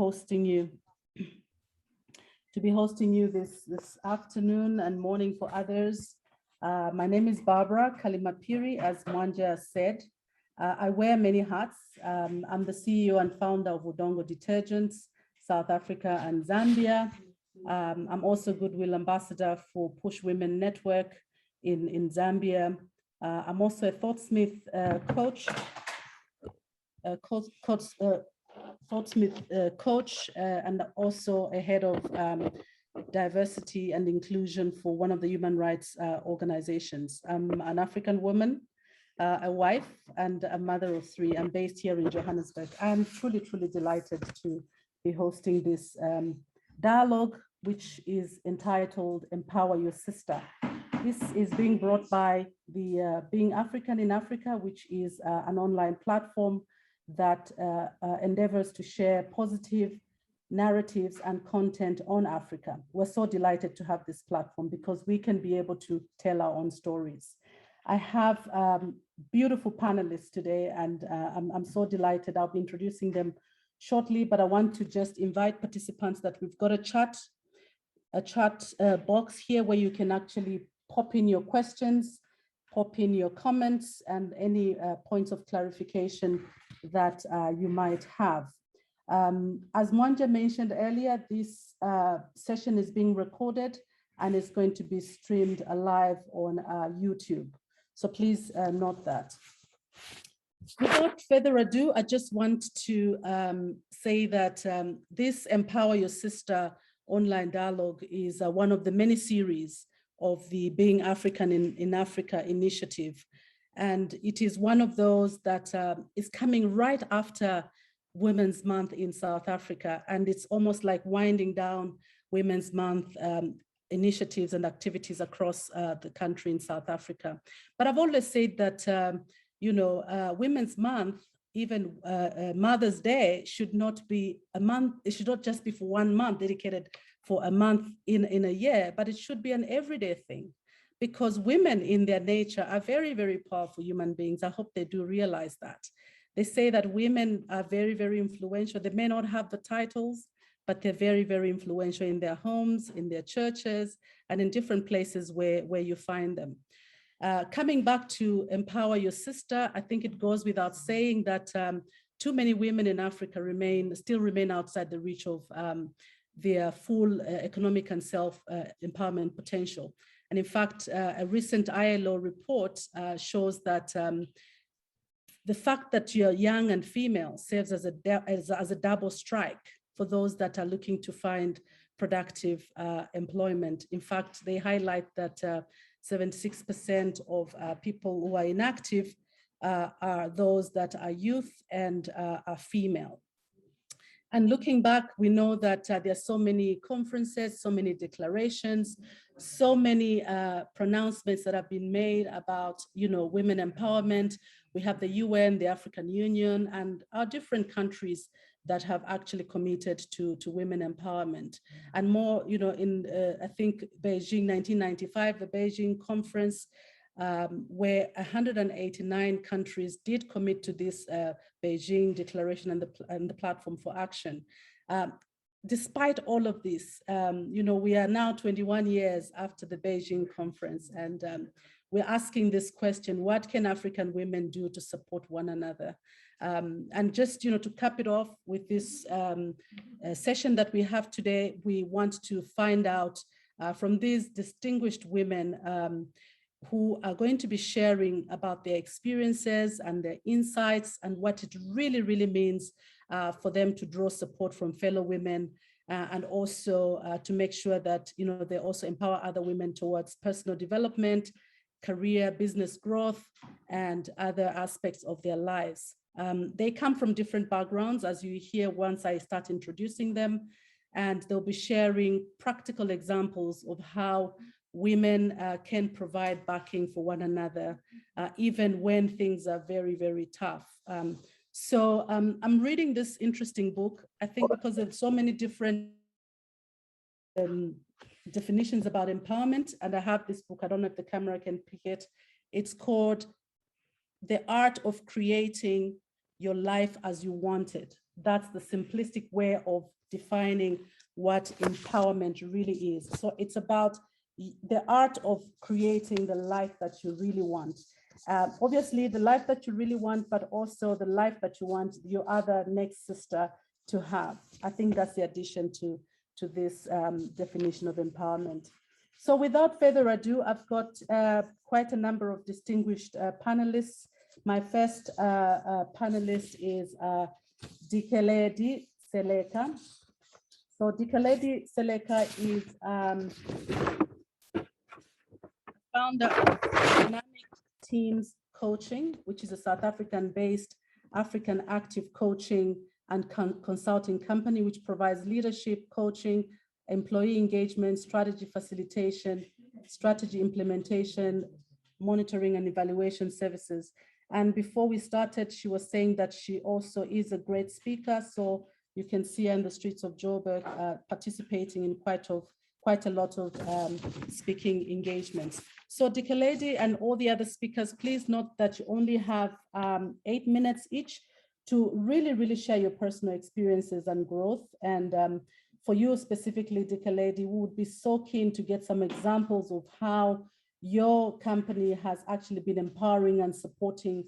hosting you this afternoon and morning for others. My name is Barbara Kalimapiri, as Mwanja said. I wear many hats. I'm the CEO and founder of Udongo Detergents, South Africa and Zambia. I'm also Goodwill Ambassador for Push Women Network in Zambia. I'm also a Thoughtsmith coach, and also a head of diversity and inclusion for one of the human rights organizations. I'm an African woman, a wife, and a mother of three. I'm based here in Johannesburg. I'm truly, truly delighted to be hosting this dialogue, which is entitled Empower Your Sister. This is being brought by the Being African in Africa, which is an online platform that endeavors to share positive narratives and content on Africa. We're so delighted to have this platform because we can be able to tell our own stories. I have beautiful panelists today, and I'm so delighted. I'll be introducing them shortly, but I want to just invite participants that we've got a chat box here where you can actually pop in your questions, pop in your comments, and any points of clarification that you might have. As Mwanja mentioned earlier, this session is being recorded and is going to be streamed live on YouTube. So please note that. Without further ado, I just want to say that this Empower Your Sister online dialogue is one of the many series of the Being African in Africa initiative. And it is one of those that is coming right after Women's Month in South Africa. And it's almost like winding down Women's Month initiatives and activities across the country in South Africa. But I've always said that, Women's Month, even Mother's Day, should not be a month. It should not just be for 1 month dedicated for a month in a year, but it should be an everyday thing, because women in their nature are very, very powerful human beings. I hope they do realize that. They say that women are very, very influential. They may not have the titles, but they're very, very influential in their homes, in their churches, and in different places where you find them. Coming back to Empower Your Sister, I think it goes without saying that too many women in Africa still remain outside the reach of their full economic and self-empowerment potential. And in fact, a recent ILO report shows that the fact that you're young and female serves as a double strike for those that are looking to find productive employment. In fact, they highlight that 76% of people who are inactive are those that are youth and are female. And looking back, we know that there are so many conferences, so many declarations, so many pronouncements that have been made about, women empowerment. We have the UN, the African Union, and our different countries that have actually committed to women empowerment. And more, in, I think, Beijing, 1995, the Beijing conference, where 189 countries did commit to this Beijing Declaration and the Platform for Action. Despite all of this, we are now 21 years after the Beijing conference, and we're asking this question: what can African women do to support one another? And just, to cap it off with this session that we have today, we want to find out from these distinguished women who are going to be sharing about their experiences and their insights and what it really, really means for them to draw support from fellow women and also to make sure that, they also empower other women towards personal development, career, business growth, and other aspects of their lives. They come from different backgrounds, as you hear once I start introducing them, and they'll be sharing practical examples of how women can provide backing for one another, even when things are very, very tough. So I'm reading this interesting book, I think because there's so many different definitions about empowerment, and I have this book, I don't know if the camera can pick it. It's called The Art of Creating Your Life as You Want It. That's the simplistic way of defining what empowerment really is. So it's about the art of creating the life that you really want. Obviously, the life that you really want, but also the life that you want your other next sister to have. I think that's the addition to this definition of empowerment. So without further ado, I've got quite a number of distinguished panelists. My first panelist is Dikeledi Seleka. So Dikeledi Seleka is founder of Dynamic Teams Coaching, which is a South African-based African active coaching and consulting company, which provides leadership, coaching, employee engagement, strategy facilitation, strategy implementation, monitoring and evaluation services. And before we started, she was saying that she also is a great speaker. So you can see her in the streets of Joburg participating in quite a lot of speaking engagements. So Dikeledi and all the other speakers, please note that you only have 8 minutes each to really share your personal experiences and growth. And for you specifically, Dikeledi, we would be so keen to get some examples of how your company has actually been empowering and supporting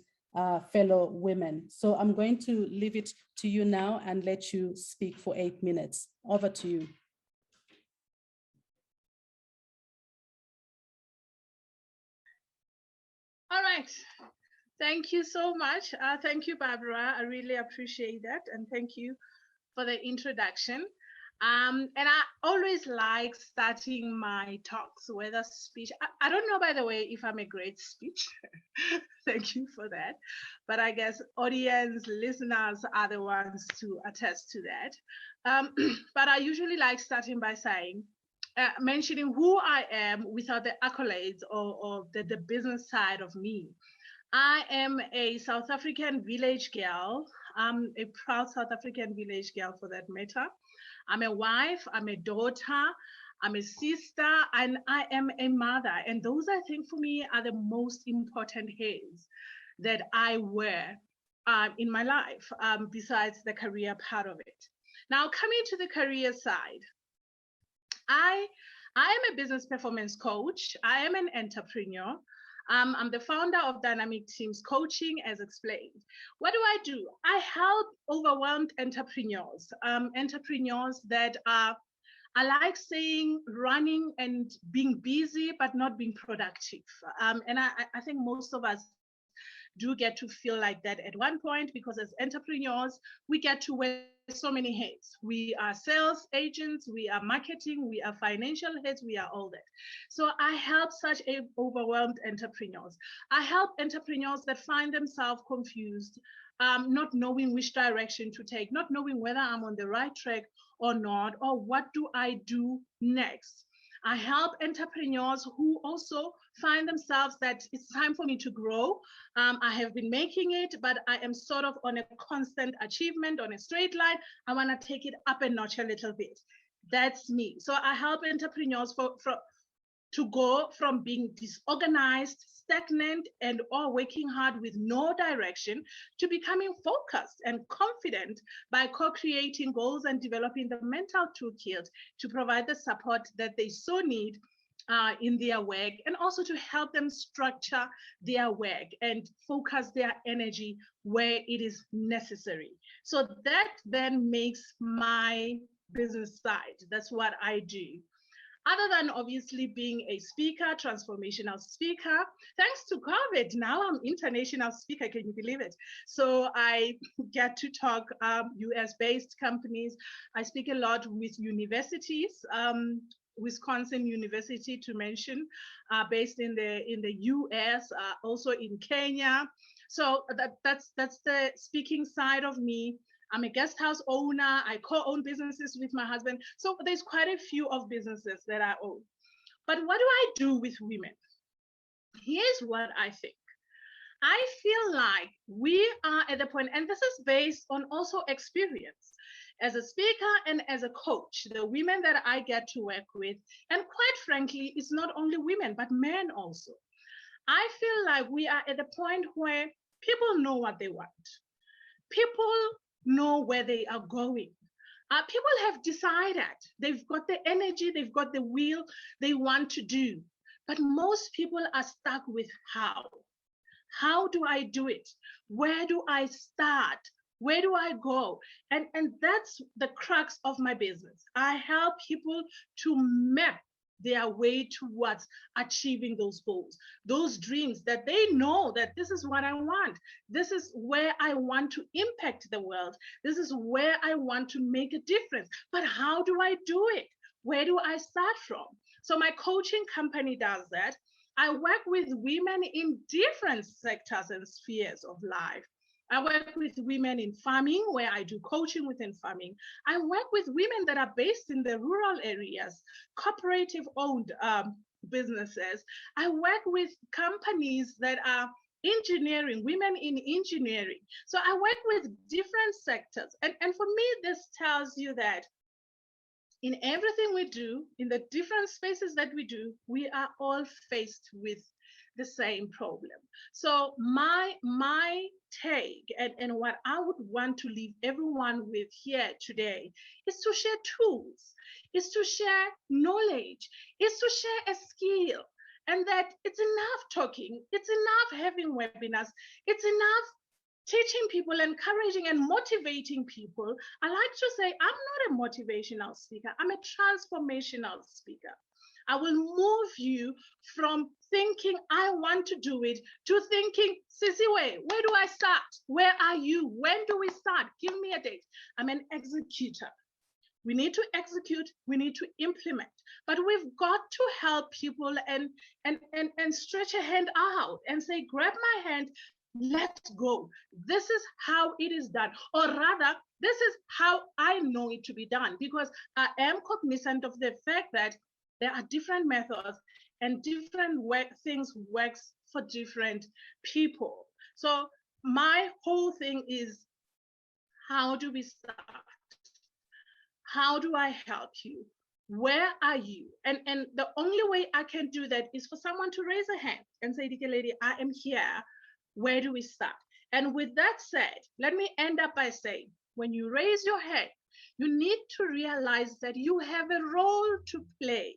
fellow women. So I'm going to leave it to you now and let you speak for 8 minutes. Over to you. All right. Thank you so much. Thank you, Barbara. I really appreciate that. And thank you for the introduction. And I always like starting my talks with a speech. I don't know, by the way, if I'm a great speech. Thank you for that. But I guess audience, listeners are the ones to attest to that. But I usually like starting by saying, mentioning who I am without the accolades or the business side of me. I am a South African village girl. I'm a proud South African village girl for that matter. I'm a wife, I'm a daughter, I'm a sister, and I am a mother. And those, I think, for me, are the most important hats that I wear in my life, besides the career part of it. Now, coming to the career side, I am a business performance coach. I am an entrepreneur. I'm the founder of Dynamic Teams Coaching, as explained. What do? I help overwhelmed entrepreneurs, entrepreneurs that are, I like saying, running and being busy, but not being productive. And I think most of us do get to feel like that at one point, because as entrepreneurs, we get to wear so many hats. We are sales agents, we are marketing, we are financial heads, we are all that. So I help such overwhelmed entrepreneurs. I help entrepreneurs that find themselves confused, not knowing which direction to take, not knowing whether I'm on the right track or not, or what do I do next. I help entrepreneurs who also find themselves that it's time for me to grow. I have been making it, but I am sort of on a constant achievement, on a straight line. I want to take it up a notch a little bit. That's me. So I help entrepreneurs to go from being disorganized, stagnant, and or working hard with no direction to becoming focused and confident by co-creating goals and developing the mental toolkit to provide the support that they so need in their work, and also to help them structure their work and focus their energy where it is necessary. So that then makes my business side. That's what I do. Other than obviously being a speaker, transformational speaker, thanks to COVID, now I'm international speaker, can you believe it? So I get to talk US-based companies. I speak a lot with universities, Wisconsin University to mention, based in the US, also in Kenya. So that's the speaking side of me. I'm a guest house owner. I co-own businesses with my husband. So there's quite a few of businesses that I own. But what do I do with women? Here's what I think. I feel like we are at the point, and this is based on also experience. As a speaker and as a coach, the women that I get to work with, and quite frankly, it's not only women, but men also. I feel like we are at the point where people know what they want. People know where they are going. People have decided, they've got the energy, they've got the will, they want to do. But most people are stuck with how. How do I do it? Where do I start? Where do I go? And that's the crux of my business. I help people to map their way towards achieving those goals, those dreams that they know that this is what I want. This is where I want to impact the world. This is where I want to make a difference. But how do I do it? Where do I start from? So my coaching company does that. I work with women in different sectors and spheres of life. I work with women in farming, where I do coaching within farming. I work with women that are based in the rural areas, cooperative-owned businesses. I work with companies that are engineering, women in engineering. So I work with different sectors. And for me, this tells you that in everything we do, in the different spaces that we do, we are all faced with the same problem. So my take and what I would want to leave everyone with here today is to share tools, is to share knowledge, is to share a skill. And that it's enough talking, it's enough having webinars, it's enough teaching people, encouraging and motivating people. I like to say, I'm not a motivational speaker, I'm a transformational speaker. I will move you from thinking I want to do it to thinking, Sisiwe, where do I start? Where are you? When do we start? Give me a date. I'm an executor. We need to execute, we need to implement, but we've got to help people and stretch a hand out and say, grab my hand, let's go. This is how it is done. Or rather, this is how I know it to be done, because I am cognizant of the fact that there are different methods and different things works for different people. So my whole thing is, how do we start? How do I help you? Where are you? And the only way I can do that is for someone to raise a hand and say, Dikeledi, I am here. Where do we start? And with that said, let me end up by saying, when you raise your hand, you need to realize that you have a role to play.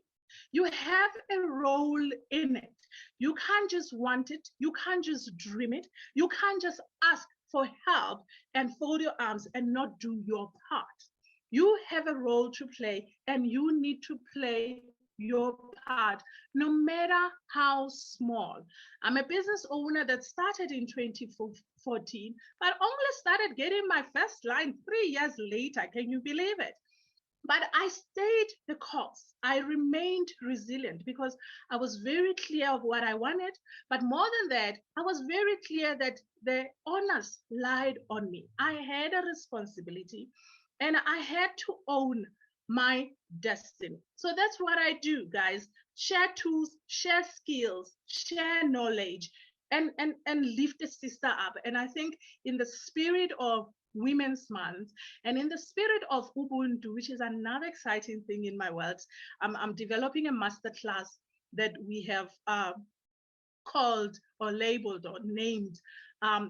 You have a role in it. You can't just want it. You can't just dream it. You can't just ask for help and fold your arms and not do your part. You have a role to play, and you need to play your part, no matter how small. I'm a business owner that started in 2014, but only started getting my first line 3 years later. Can you believe it? But I stayed the course. I remained resilient because I was very clear of what I wanted. But more than that, I was very clear that the onus lied on me. I had a responsibility and I had to own my destiny. So that's what I do, guys. Share tools, share skills, share knowledge, and lift the sister up. And I think in the spirit of Women's Month and in the spirit of Ubuntu, which is another exciting thing in my world, I'm developing a masterclass that we have called or labeled or named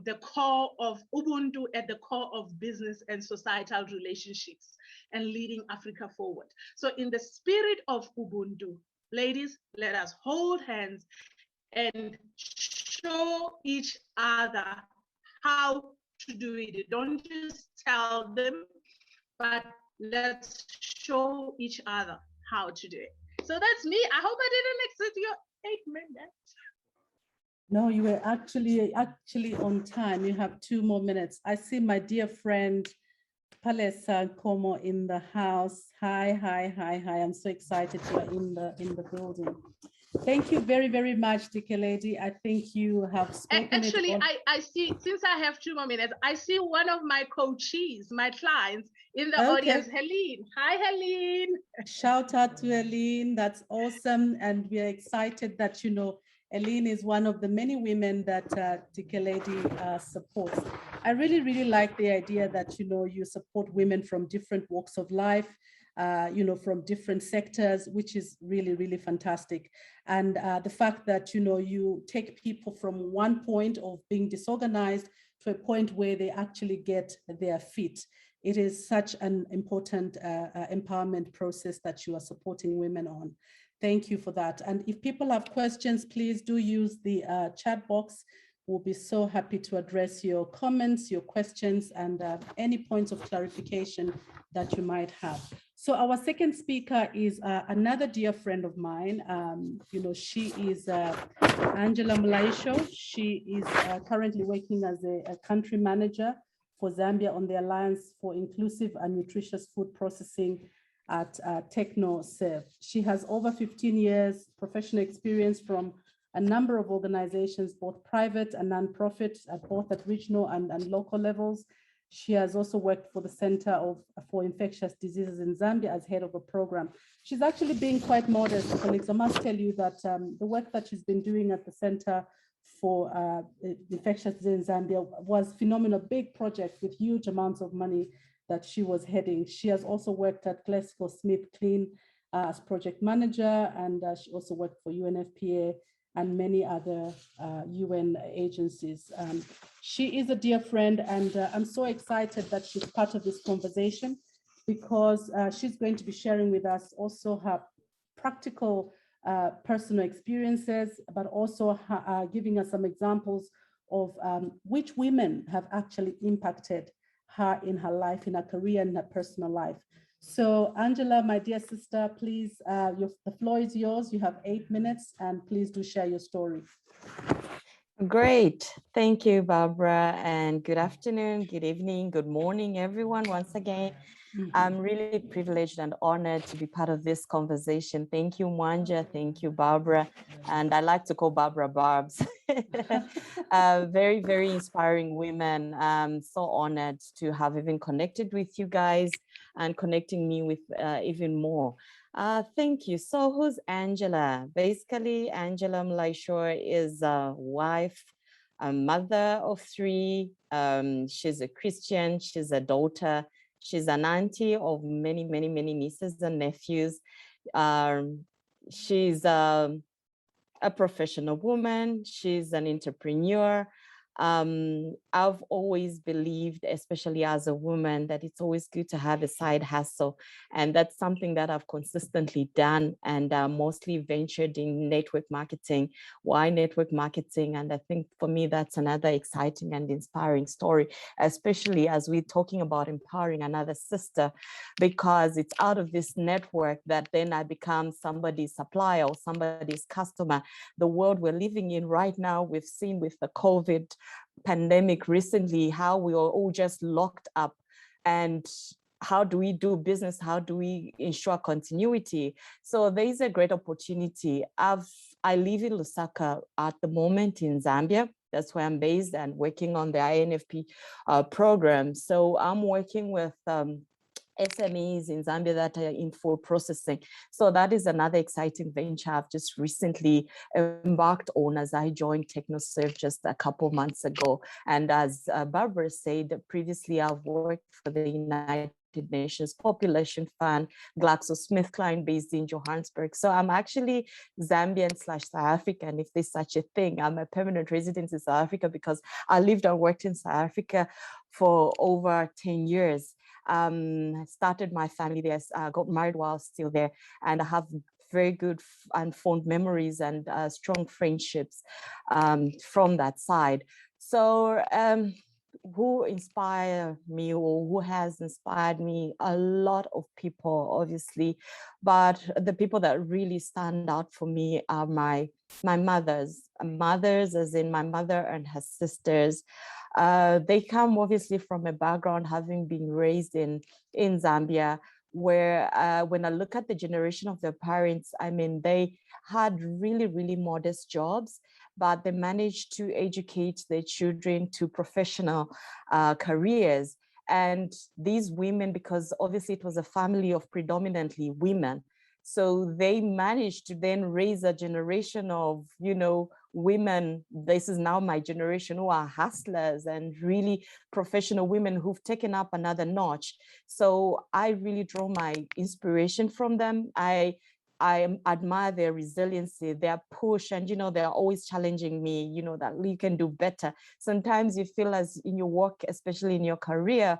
the core of Ubuntu at the core of business and societal relationships and leading Africa forward. So in the spirit of Ubuntu, ladies, let us hold hands and show each other how to do it. Don't just tell them, but let's show each other how to do it. So that's me. I hope I didn't exceed your 8 minutes. No, you were actually on time. You have 2 more minutes. I see my dear friend Palesa Como in the house. Hi. I'm so excited you are in the building. Thank you very, very much, Dikeledi. I think you have spoken. Actually, I see, since I have 2 more minutes, I see one of my coaches, my clients in the audience, Helene. Hi, Helene. Shout out to Helene. That's awesome. And we are excited that, you know, Helene is one of the many women that Dikeledi supports. I really, really like the idea that, you know, you support women from different walks of life, you know, from different sectors, which is really, really fantastic. And the fact that, you know, you take people from one point of being disorganized to a point where they actually get their feet. it is such an important empowerment process that you are supporting women on. Thank you for that. And if people have questions, please do use the chat box. We'll be so happy to address your comments, your questions, and any points of clarification that you might have. So our second speaker is another dear friend of mine. She is Angela Mulaisho. She is currently working as a country manager for Zambia on the Alliance for Inclusive and Nutritious Food Processing at TechnoServe. She has over 15 years professional experience from a number of organizations, both private and nonprofit, both at regional and local levels. She has also worked for the Center for Infectious Diseases in Zambia as head of a program. She's actually being quite modest, colleagues. I must tell you that the work that she's been doing at the Center for Infectious Diseases in Zambia was phenomenal, big project with huge amounts of money that she was heading. She has also worked at GlaxoSmithKline as project manager, and she also worked for UNFPA and many other UN agencies. She is a dear friend, and I'm so excited that she's part of this conversation because she's going to be sharing with us also her practical personal experiences, but also giving us some examples of which women have actually impacted her in her life, in her career, and her personal life. So Angela, my dear sister, please, the floor is yours. You have 8 minutes, and please do share your story. Great. Thank you, Barbara, and good afternoon, good evening, good morning, everyone. Once again, I'm really privileged and honored to be part of this conversation. Thank you, Mwanja. Thank you, Barbara. And I like to call Barbara Barbs. Very, very inspiring women. I'm so honored to have even connected with you guys and connecting me with even more. Thank you. So who's Angela? Basically, Angela Mulaisho is a wife, a mother of 3. She's a Christian. She's a daughter. She's an auntie of many, many, many nieces and nephews. She's a professional woman. She's an entrepreneur. I've always believed, especially as a woman, that it's always good to have a side hustle. And that's something that I've consistently done, and mostly ventured in network marketing. Why network marketing? And I think for me, that's another exciting and inspiring story, especially as we're talking about empowering another sister, because it's out of this network that then I become somebody's supplier or somebody's customer. The world we're living in right now, we've seen with the COVID pandemic recently, how we are all just locked up. And how do we do business? How do we ensure continuity? So there is a great opportunity. I live in Lusaka at the moment in Zambia. That's where I'm based and working on the INFP program. So I'm working with SMEs in Zambia that are in food processing. So that is another exciting venture I've just recently embarked on as I joined TechnoServe just a couple months ago. And as Barbara said, previously I've worked for the United Nations Population Fund, GlaxoSmithKline based in Johannesburg. So I'm actually Zambian/South African, if there's such a thing. I'm a permanent resident in South Africa because I lived and worked in South Africa for over 10 years. I started my family there, got married while still there, and I have very good and fond memories and strong friendships from that side. So who inspired me, or who has inspired me? A lot of people, obviously, but the people that really stand out for me are my mothers, as in my mother and her sisters. They come obviously from a background having been raised in Zambia, where when I look at the generation of their parents, I mean, they had really, really modest jobs, but they managed to educate their children to professional careers. And these women, because obviously it was a family of predominantly women, so they managed to then raise a generation of, women. This is now my generation, who are hustlers and really professional women who've taken up another notch. So I really draw my inspiration from them. I admire their resiliency, their push, and they're always challenging me, that you can do better. Sometimes you feel as in your work, especially in your career,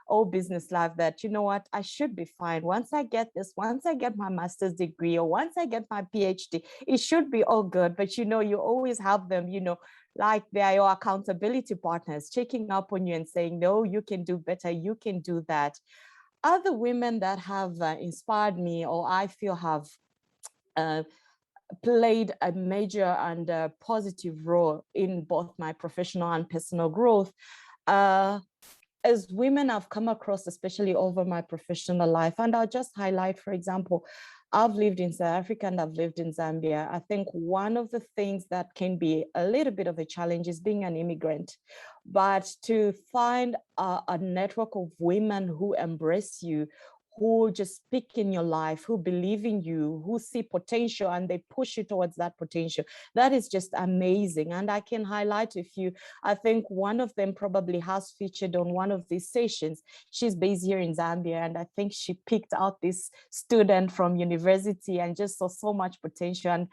all business life that, you know what, I should be fine. Once I get this, once I get my master's degree, or once I get my PhD, it should be all good. But, you know, you always have them, you know, like they are your accountability partners, checking up on you and saying, no, you can do better, you can do that. Other women that have inspired me, or I feel have played a major and positive role in both my professional and personal growth, as women I've come across, especially over my professional life. And I'll just highlight, for example, I've lived in South Africa and I've lived in Zambia. I think one of the things that can be a little bit of a challenge is being an immigrant. But to find a network of women who embrace you, who just speak in your life, who believe in you, who see potential and they push you towards that potential, that is just amazing. And I can highlight a few. I think one of them probably has featured on one of these sessions. She's based here in Zambia, and I think she picked out this student from university and just saw so much potential. And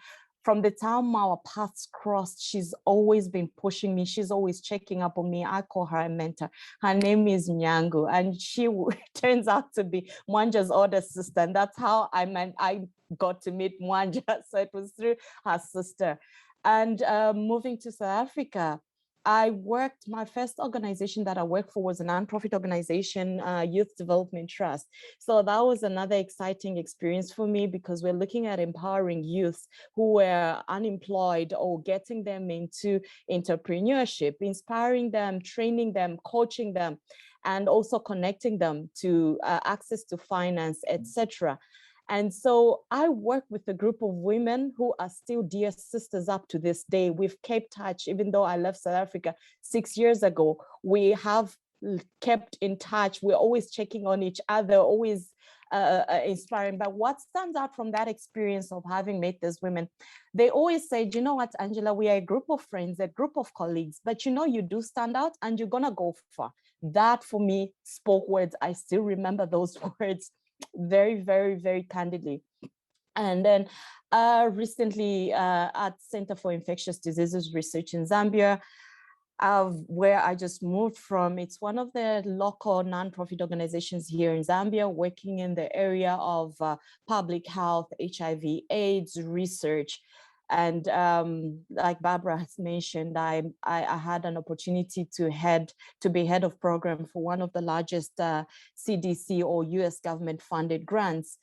from the time our paths crossed, she's always been pushing me. She's always checking up on me. I call her a mentor. Her name is Nyangu, and she turns out to be Mwanja's older sister. And that's how I got to meet Mwanja. So it was through her sister. And moving to South Africa, my first organization that I worked for was a nonprofit organization, Youth Development Trust. So that was another exciting experience for me, because we're looking at empowering youth who were unemployed or getting them into entrepreneurship, inspiring them, training them, coaching them, and also connecting them to access to finance, etc. And so I work with a group of women who are still dear sisters up to this day. We've kept touch, even though I left South Africa 6 years ago. We have kept in touch. We're always checking on each other, always inspiring. But what stands out from that experience of having met these women, they always say, you know what, Angela, we are a group of friends, a group of colleagues, but you know, you do stand out and you're gonna go far. That for me spoke words. I still remember those words very, very, very candidly. And then recently at Center for Infectious Diseases Research in Zambia, where I just moved from, it's one of the local nonprofit organizations here in Zambia working in the area of public health, HIV/AIDS research. And like Barbara has mentioned, I had an opportunity to be head of program for one of the largest CDC or US government funded grants,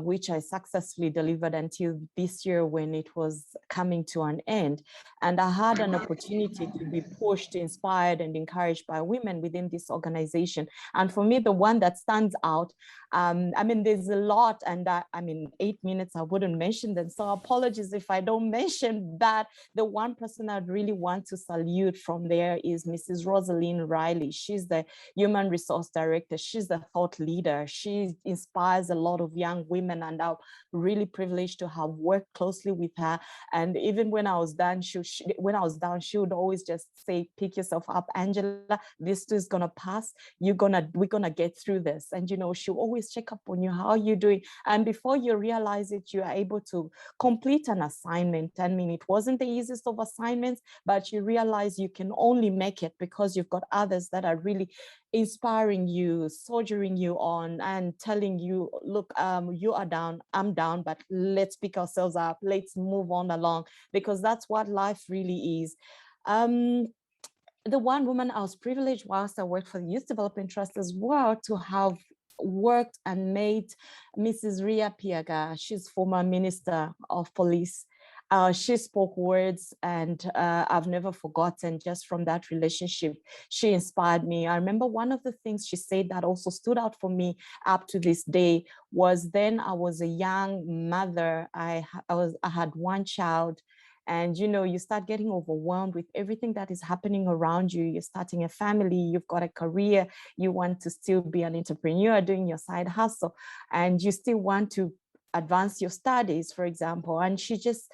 which I successfully delivered until this year when it was coming to an end. And I had an opportunity to be pushed, inspired, and encouraged by women within this organization. And for me, the one that stands out, I mean, there's a lot, and I mean, 8 minutes, I wouldn't mention them. So apologies if I don't mention that. The one person I'd really want to salute from there is Mrs. Rosaline Riley. She's the Human Resource Director. She's the thought leader. She inspires a lot of young women, and I'm really privileged to have worked closely with her. And even when I was done, she would always just say, pick yourself up, Angela, this too is gonna pass. We're gonna get through this. And you know, she'll always check up on you. How are you doing? And before you realize it, you are able to complete an assignment. I mean, it wasn't the easiest of assignments, but you realize you can only make it because you've got others that are really inspiring you, soldiering you on, and telling you, look, you are down, I'm down, but let's pick ourselves up, let's move on along, because that's what life really is. The one woman I was privileged whilst I worked for the Youth Development Trust as well to have worked and met Mrs. Ria Piaga. She's former Minister of Police. She spoke words, and I've never forgotten just from that relationship. She inspired me. I remember one of the things she said that also stood out for me up to this day was, then I was a young mother. I had one child. And, you know, you start getting overwhelmed with everything that is happening around you. You're starting a family, you've got a career, you want to still be an entrepreneur doing your side hustle, and you still want to advance your studies, for example. And she just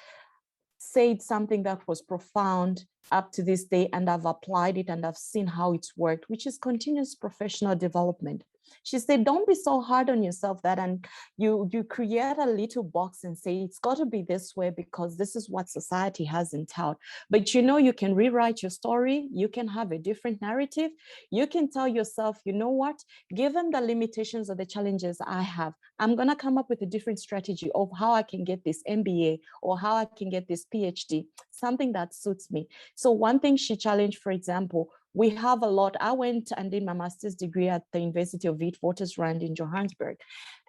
said something that was profound up to this day, and I've applied it and I've seen how it's worked, which is continuous professional development. She said, don't be so hard on yourself that and you create a little box and say, it's got to be this way because this is what society has entailed. But you know, you can rewrite your story. You can have a different narrative. You can tell yourself, you know what, given the limitations or the challenges I have, I'm going to come up with a different strategy of how I can get this MBA or how I can get this PhD, something that suits me. So one thing she challenged, for example, we have a lot. I went and did my master's degree at the University of Witwatersrand in Johannesburg.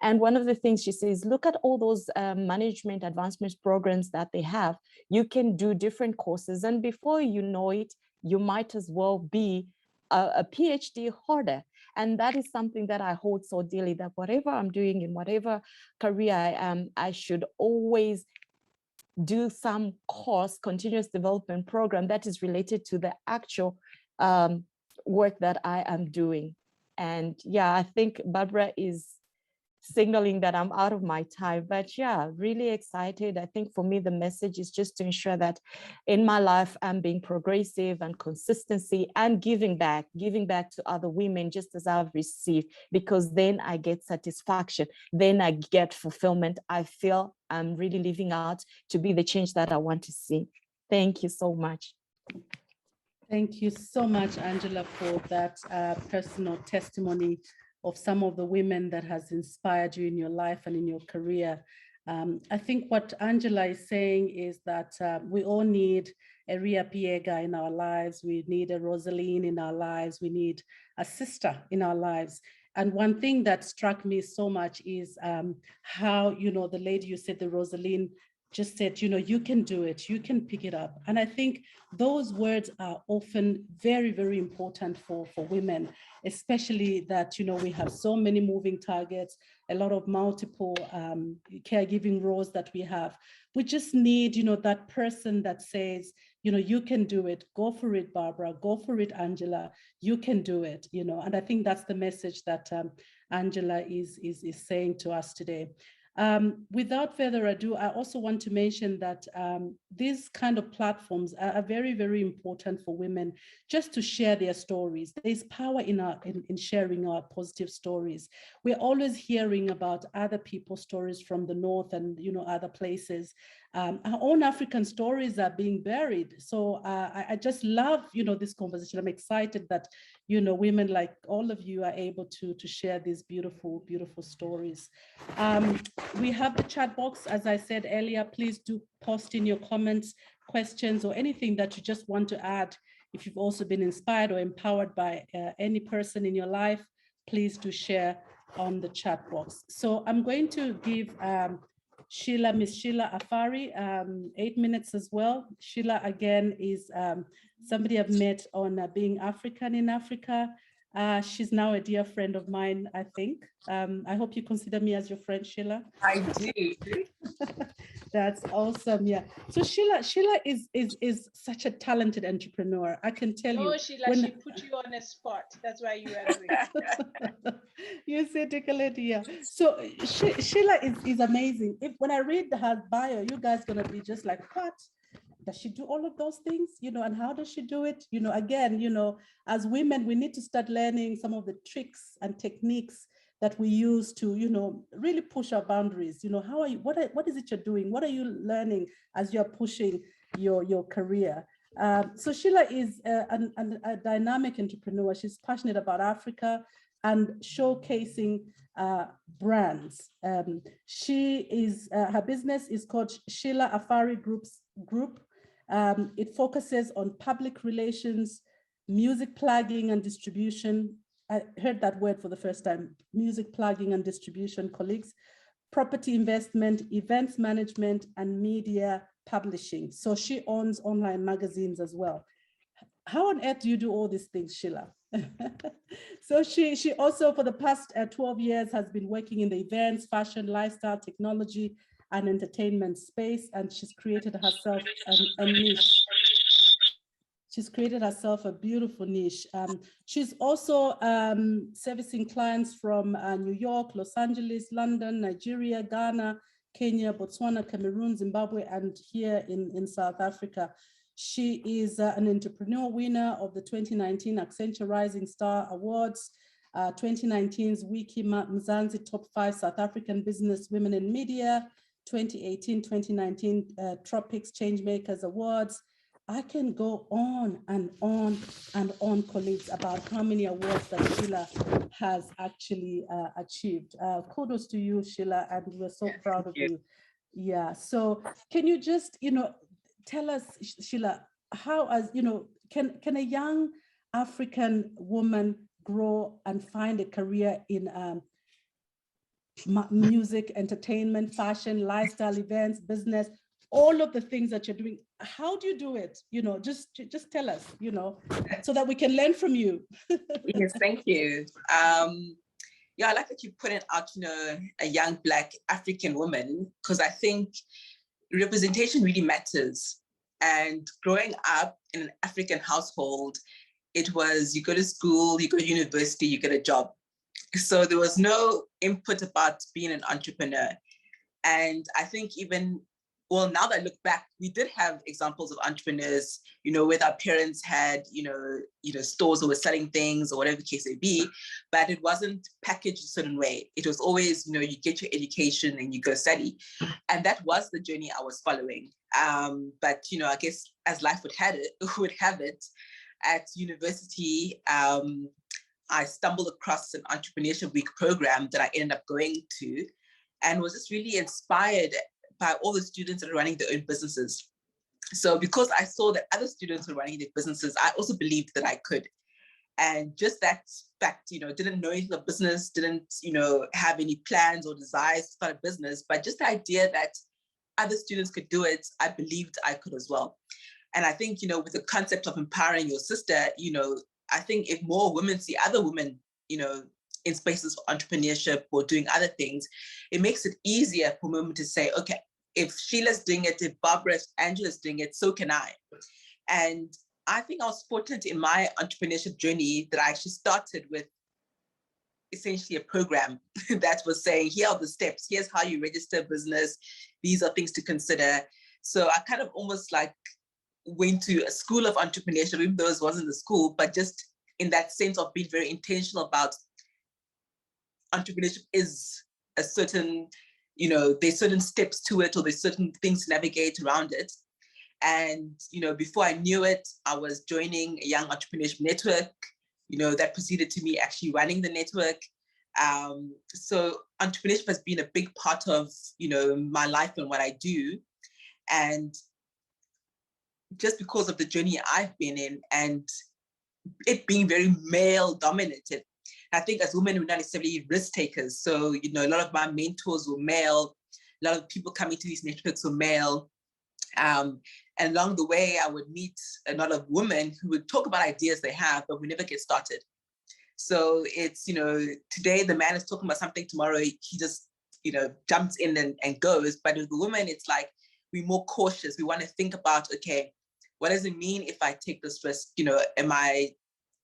And one of the things she says, look at all those management advancement programs that they have. You can do different courses. And before you know it, you might as well be a PhD holder. And that is something that I hold so dearly, that whatever I'm doing in whatever career I am, I should always do some course, continuous development program that is related to the actual work that I am doing. And yeah, I think Barbara is signaling that I'm out of my time, but yeah, really excited. I think for me, the message is just to ensure that in my life, I'm being progressive and consistency and giving back to other women, just as I've received, because then I get satisfaction, then I get fulfillment. I feel I'm really living out to be the change that I want to see. Thank you so much. Thank you so much, Angela, for that personal testimony of some of the women that has inspired you in your life and in your career. I think what Angela is saying is that we all need a Ria Piega in our lives. We need a Rosaline in our lives. We need a sister in our lives. And one thing that struck me so much is how, you know, the lady you said, the Rosaline, just said, you know, you can do it, you can pick it up. And I think those words are often very, very important for women, especially that, you know, we have so many moving targets, a lot of multiple caregiving roles that we have. We just need, you know, that person that says, you know, you can do it, go for it, Barbara, go for it, Angela, you can do it, you know. And I think that's the message that Angela is saying to us today. Without further ado, I also want to mention that these kind of platforms are very, very important for women just to share their stories. There's power in sharing our positive stories. We're always hearing about other people's stories from the North and, you know, other places. Our own African stories are being buried. So I just love, you know, this conversation. I'm excited that, you know, women like all of you are able to share these beautiful, beautiful stories. We have the chat box, as I said earlier. Please do post in your comments, questions, or anything that you just want to add. If you've also been inspired or empowered by any person in your life, please do share on the chat box. So I'm going to give Miss Sheila Afari 8 minutes as well. Sheila, again, is somebody I've met on being African in Africa. She's now a dear friend of mine, I think. I hope you consider me as your friend, Sheila. I do. That's awesome. Yeah. So Sheila is such a talented entrepreneur. I can tell you. Oh, Sheila, she put you on a spot. That's why you agree. You say Dikeledi, yeah. So Sheila is amazing. When I read her bio, you guys gonna be just like, what? Does she do all of those things? You know, and how does she do it? You know, again, you know, as women, we need to start learning some of the tricks and techniques that we use to, you know, really push our boundaries. You know, how are you? What is it you're doing? What are you learning as you're pushing your career? So Sheila is a dynamic entrepreneur. She's passionate about Africa and showcasing brands. She is her business is called Sheila Afari Group. It focuses on public relations, music plugging and distribution. I heard that word for the first time, music plugging and distribution, colleagues, property investment, events management, and media publishing. So she owns online magazines as well. How on earth do you do all these things, Sheila? So she also, for the past 12 years, has been working in the events, fashion, lifestyle, technology, and entertainment space, and she's created herself a niche. She's created herself a beautiful niche. She's also servicing clients from New York, Los Angeles, London, Nigeria, Ghana, Kenya, Botswana, Cameroon, Zimbabwe, and here in South Africa. She is an entrepreneur winner of the 2019 Accenture Rising Star Awards. 2019's Wiki Mzansi Top 5 South African Business Women in Media, 2018-2019 Tropics Changemakers Awards. I can go on and on and on, colleagues, about how many awards that Sheila has actually achieved. Kudos to you, Sheila, and we're so proud of you. Yeah, so can you just, tell us, Sheila, how, as can a young African woman grow and find a career in music, entertainment, fashion, lifestyle, events, business, all of the things that you're doing? How do you do it? Just tell us, so that we can learn from you. Yes, thank you. Yeah, I like that you put it out, a young Black African woman, because I think representation really matters. And growing up in an African household, it was you go to school, you go to university, you get a job. So there was no input about being an entrepreneur. And I think now that I look back, we did have examples of entrepreneurs, where our parents had, stores or were selling things or whatever the case may be, but it wasn't packaged a certain way. It was always, you get your education and you go study. And that was the journey I was following. But, I guess as life would have it, at university, I stumbled across an entrepreneurship week program that I ended up going to, and was just really inspired by all the students that are running their own businesses. So because I saw that other students were running their businesses, I also believed that I could. And just that fact, didn't know anything of business, didn't, have any plans or desires to start a business, but just the idea that other students could do it, I believed I could as well. And I think, with the concept of empowering your sister, I think if more women see other women, in spaces for entrepreneurship or doing other things, it makes it easier for women to say, okay, if Sheila's doing it, if Barbara, if Angela's doing it, so can I. And I think I was fortunate in my entrepreneurship journey that I actually started with essentially a program that was saying, here are the steps, here's how you register a business, these are things to consider. So I kind of almost like went to a school of entrepreneurship, even though it wasn't the school, but just in that sense of being very intentional about entrepreneurship is a certain, there's certain steps to it, or there's certain things to navigate around it. And, before I knew it, I was joining a young entrepreneurship network, that proceeded to me actually running the network. So entrepreneurship has been a big part of, my life and what I do. And just because of the journey I've been in and it being very male dominated, I think as women, we're not necessarily risk takers. So, a lot of my mentors were male, a lot of people coming to these networks were male. And along the way, I would meet a lot of women who would talk about ideas they have, but we never get started. So it's, today the man is talking about something, tomorrow he just, jumps in and goes. But with the woman, it's like, we're more cautious. We want to think about, okay, what does it mean if I take this risk? Am I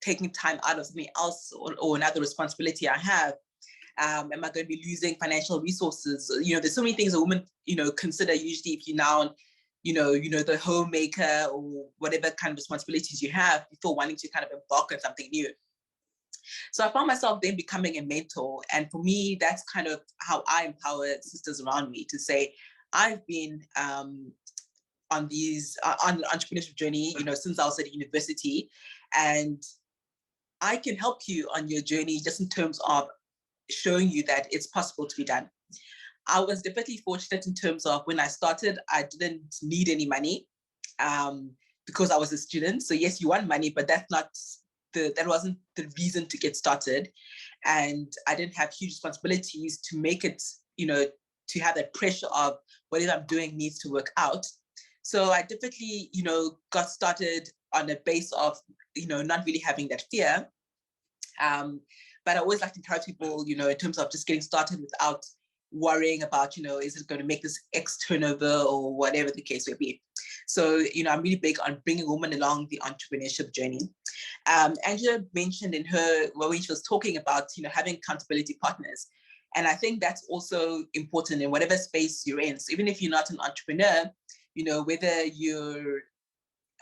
taking time out of something else or another responsibility I have? Am I going to be losing financial resources? There's so many things a woman, consider usually if you're now, the homemaker or whatever kind of responsibilities you have before wanting to kind of embark on something new. So I found myself then becoming a mentor. And for me, that's kind of how I empower sisters around me to say, I've been on the entrepreneurship journey, since I was at university, and I can help you on your journey just in terms of showing you that it's possible to be done. I was definitely fortunate in terms of when I started, I didn't need any money because I was a student. So yes, you want money, but that wasn't the reason to get started. And I didn't have huge responsibilities to make it, to have that pressure of whatever I'm doing needs to work out. So I definitely, got started on a base of, not really having that fear. But I always like to encourage people, in terms of just getting started without worrying about, is it going to make this X turnover or whatever the case may be. So, I'm really big on bringing women along the entrepreneurship journey. Angela mentioned when she was talking about, having accountability partners. And I think that's also important in whatever space you're in. So even if you're not an entrepreneur, whether you're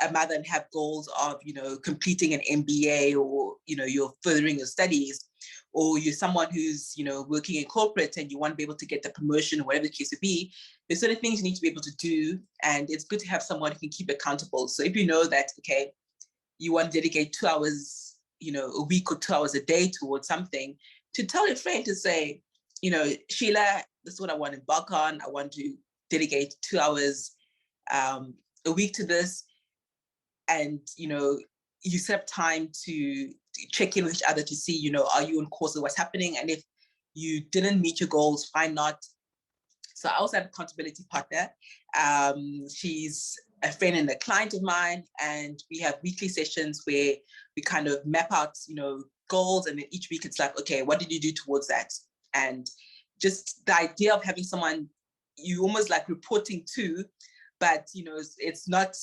a mother and have goals of, completing an MBA, or, you're furthering your studies, or you're someone who's, working in corporate and you want to be able to get the promotion, or whatever the case would be, there's certain things you need to be able to do. And it's good to have someone who can keep accountable. So if you know that, okay, you want to dedicate 2 hours, a week or 2 hours a day towards something, to tell your friend to say, Sheila, this is what I want to embark on. I want to dedicate 2 hours a week to this. And, you set up time to check in with each other to see, are you on course with what's happening? And if you didn't meet your goals, why not? So I also have an accountability partner. She's a friend and a client of mine, and we have weekly sessions where we kind of map out, goals, and then each week it's like, okay, what did you do towards that? And just the idea of having someone you almost like reporting to, but it's not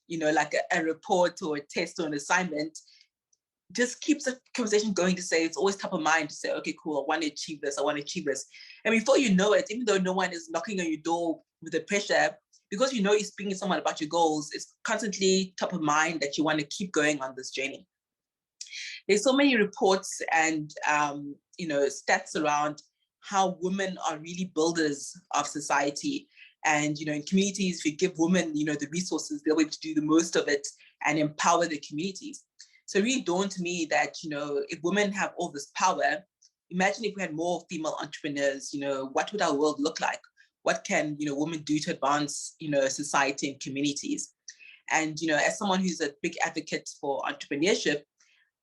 like a report or a test or an assignment, just keeps the conversation going, to say it's always top of mind, to say, okay, cool, I want to achieve this, I want to achieve this. And before you know it, even though no one is knocking on your door with the pressure, because you're speaking to someone about your goals, it's constantly top of mind that you want to keep going on this journey. There's so many reports and stats around how women are really builders of society. And in communities, if you give women the resources, they'll be able to do the most of it and empower the communities. So it really dawned to me that if women have all this power, imagine if we had more female entrepreneurs. What would our world look like? What can women do to advance society and communities? And as someone who's a big advocate for entrepreneurship,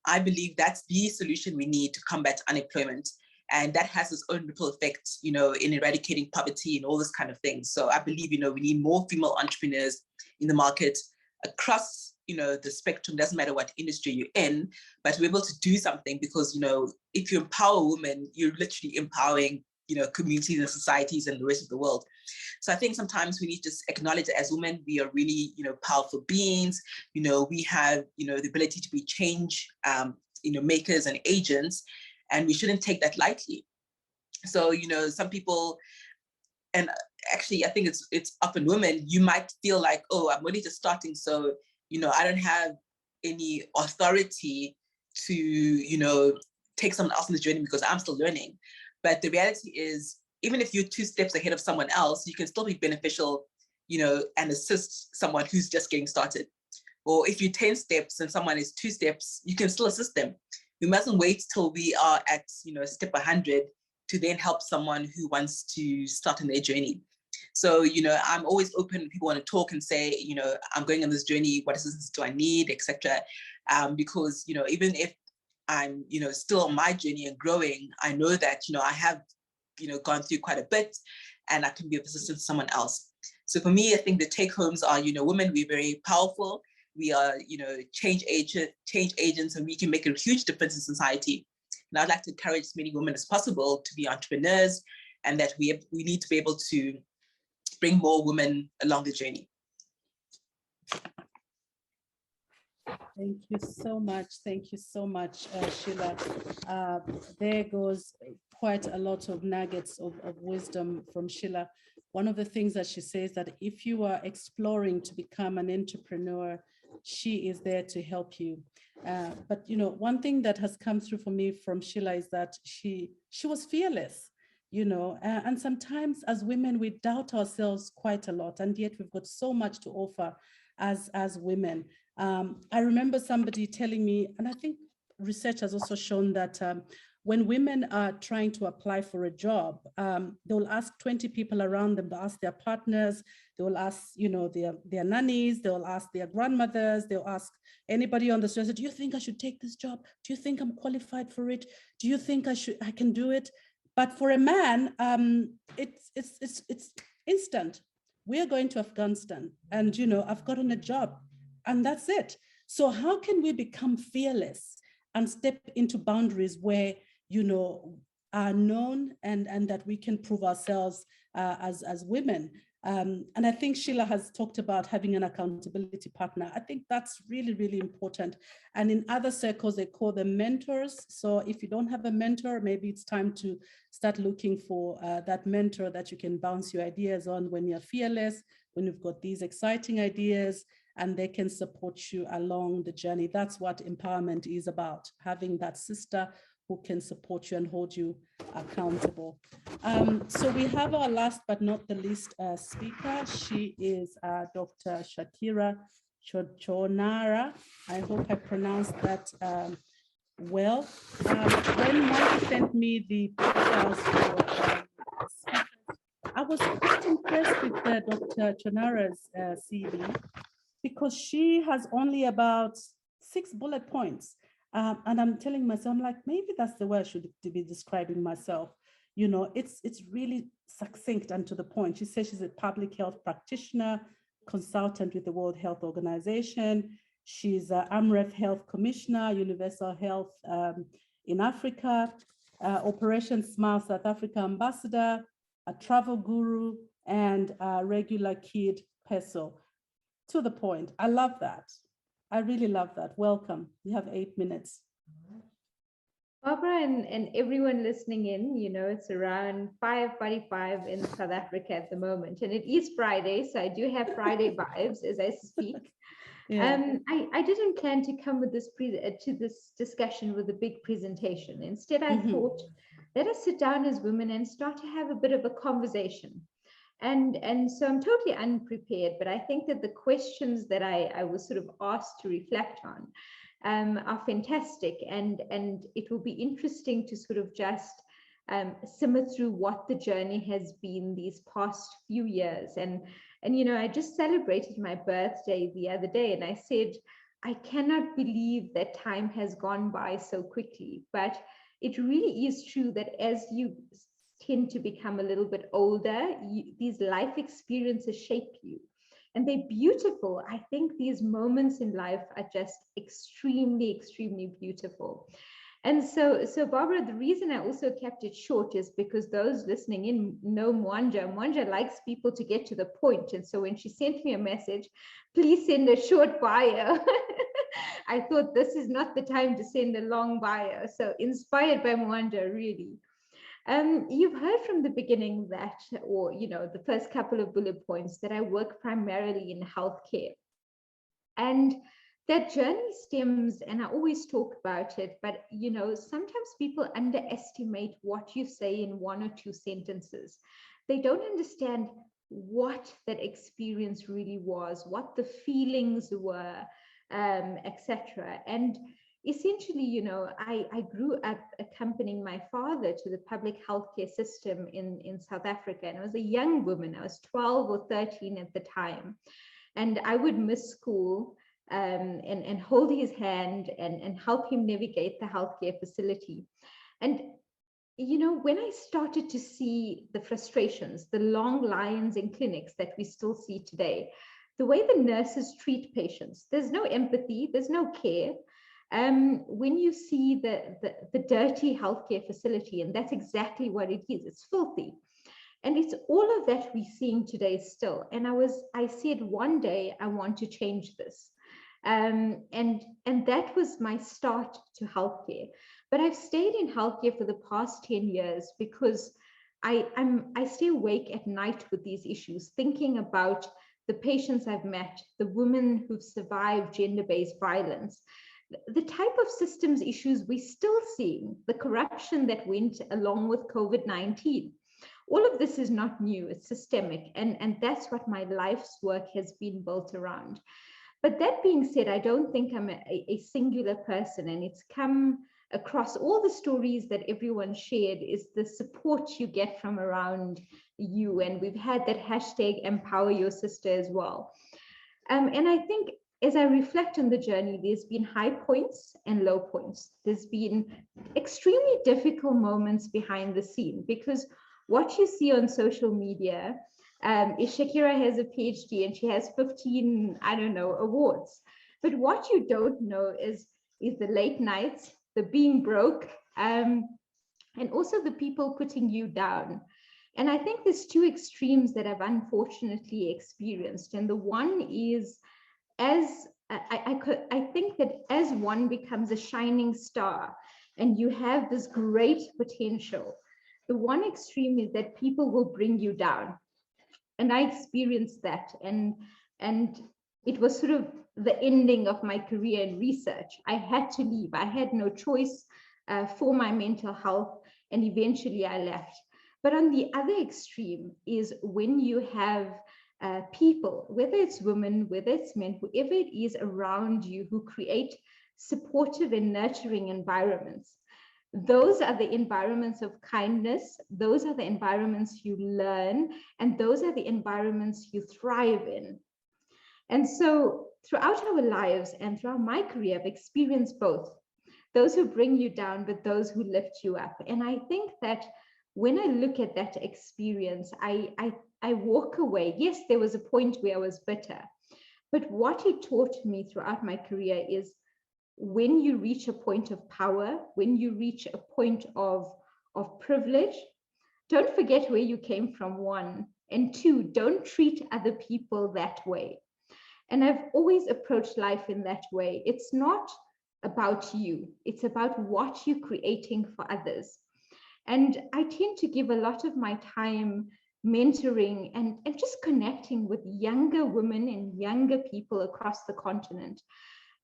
I believe that's the solution we need to combat unemployment. And that has its own ripple effect, in eradicating poverty and all this kind of thing. So I believe, we need more female entrepreneurs in the market across, the spectrum. Doesn't matter what industry you're in, but we're able to do something, because, if you empower women, you're literally empowering, communities and societies and the rest of the world. So I think sometimes we need to just acknowledge that as women, we are really, powerful beings. We have, the ability to be change, makers and agents. And we shouldn't take that lightly. So, some people, and actually, I think it's often women, you might feel like, oh, I'm only just starting. So, I don't have any authority to, take someone else on the journey because I'm still learning. But the reality is, even if you're 2 steps ahead of someone else, you can still be beneficial, and assist someone who's just getting started. Or if you're 10 steps and someone is 2 steps, you can still assist them. We mustn't wait till we are at, step 100 to then help someone who wants to start on their journey. So, I'm always open. People want to talk and say, I'm going on this journey. What assistance do I need, etc. Because, even if I'm, still on my journey and growing, I know that, I have, gone through quite a bit, and I can be of assistance to someone else. So for me, I think the take homes are, women, we're very powerful. We are, change agents, and we can make a huge difference in society. And I'd like to encourage as many women as possible to be entrepreneurs, and that we need to be able to bring more women along the journey. Thank you so much. Thank you so much, Sheila. There goes quite a lot of nuggets of wisdom from Sheila. One of the things that she says, that if you are exploring to become an entrepreneur, she is there to help you. But one thing that has come through for me from Sheila is that she was fearless, and sometimes as women, we doubt ourselves quite a lot, and yet we've got so much to offer as women. I remember somebody telling me, and I think research has also shown that when women are trying to apply for a job, they will ask 20 people around them. They'll ask their partners, they will ask, their nannies, they will ask their grandmothers, they'll ask anybody on the street, do you think I should take this job? Do you think I'm qualified for it? Do you think I can do it? But for a man, it's instant. We are going to Afghanistan, and I've gotten a job, and that's it. So how can we become fearless and step into boundaries where are known, and that we can prove ourselves as women? And I think Sheila has talked about having an accountability partner. I think that's really, really important. And in other circles, they call them mentors. So if you don't have a mentor, maybe it's time to start looking for that mentor that you can bounce your ideas on when you're fearless, when you've got these exciting ideas and they can support you along the journey. That's what empowerment is about, having that sister who can support you and hold you accountable. So we have our last but not the least speaker. She is Dr. Shakira Choonara. I hope I pronounced that well. When Mike sent me the profiles for speakers, I was quite impressed with Dr. Choonara's CV, because she has only about 6 bullet points. And I'm telling myself, I'm like, maybe that's the way I should be describing myself. You know, it's really succinct and to the point. She says she's a public health practitioner, consultant with the World Health Organization. She's an AMREF Health Commissioner, Universal Health in Africa, Operation Smile South Africa Ambassador, a travel guru, and a regular kid peso. To the point. I love that. I really love that. Welcome. You have 8 minutes. Barbara and everyone listening in, you know, it's around 5:45 in South Africa at the moment, and it is Friday, so I do have Friday vibes as I speak. Yeah. I didn't plan to come with this to this discussion with a big presentation. Instead, I thought, let us sit down as women and start to have a bit of a conversation. And so I'm totally unprepared, but I think that the questions that I was sort of asked to reflect on are fantastic, and it will be interesting to sort of just simmer through what the journey has been these past few years. And you know, I just celebrated my birthday the other day, and I said, I cannot believe that time has gone by so quickly. But it really is true that as you tend to become a little bit older, these life experiences shape you, and they're beautiful. I think these moments in life are just extremely, extremely beautiful. And so Barbara, the reason I also kept it short is because those listening in know Mwanja likes people to get to the point. And so when she sent me a message, please send a short bio, I thought this is not the time to send a long bio. So inspired by Mwanja, really. You've heard from the beginning that, or, you know, the first couple of bullet points, that I work primarily in healthcare. And that journey stems, and I always talk about it, but, you know, sometimes people underestimate what you say in 1 or 2 sentences. They don't understand what that experience really was, what the feelings were, etc. And essentially, you know, I grew up accompanying my father to the public healthcare system in South Africa. And I was a young woman. I was 12 or 13 at the time. And I would miss school and hold his hand and help him navigate the healthcare facility. And, you know, when I started to see the frustrations, the long lines in clinics that we still see today, the way the nurses treat patients, there's no empathy, there's no care. When you see the dirty healthcare facility, and that's exactly what it is, it's filthy. And it's all of that we're seeing today still. And I said, one day I want to change this. And that was my start to healthcare. But I've stayed in healthcare for the past 10 years because I stay awake at night with these issues, thinking about the patients I've met, the women who've survived gender-based violence, the type of systems issues we're still seeing, the corruption that went along with COVID-19. All of this is not new, it's systemic, and that's what my life's work has been built around. But that being said, I don't think I'm a singular person, and it's come across all the stories that everyone shared is the support you get from around you. And we've had that hashtag empower your sister as well. And I think as I reflect on the journey, there's been high points and low points. There's been extremely difficult moments behind the scene, because what you see on social media is Shakira has a PhD and she has 15, I don't know, awards. But what you don't know is the late nights, the being broke, and also the people putting you down. And I think there's 2 extremes that I've unfortunately experienced. And the one is, as I think that as one becomes a shining star and you have this great potential, the one extreme is that people will bring you down. And I experienced that, and it was sort of the ending of my career in research. I had to leave. I had no choice for my mental health, and eventually I left. But on the other extreme is when you have people, whether it's women, whether it's men, whoever it is around you, who create supportive and nurturing environments. Those are the environments of kindness. Those are the environments you learn, and those are the environments you thrive in. And so throughout our lives and throughout my career, I've experienced both. Those who bring you down, but those who lift you up. And I think that when I look at that experience, I walk away. Yes, there was a point where I was bitter, but what it taught me throughout my career is when you reach a point of power, when you reach a point of privilege, don't forget where you came from, one. And two, don't treat other people that way. And I've always approached life in that way. It's not about you. It's about what you're creating for others. And I tend to give a lot of my time mentoring and just connecting with younger women and younger people across the continent.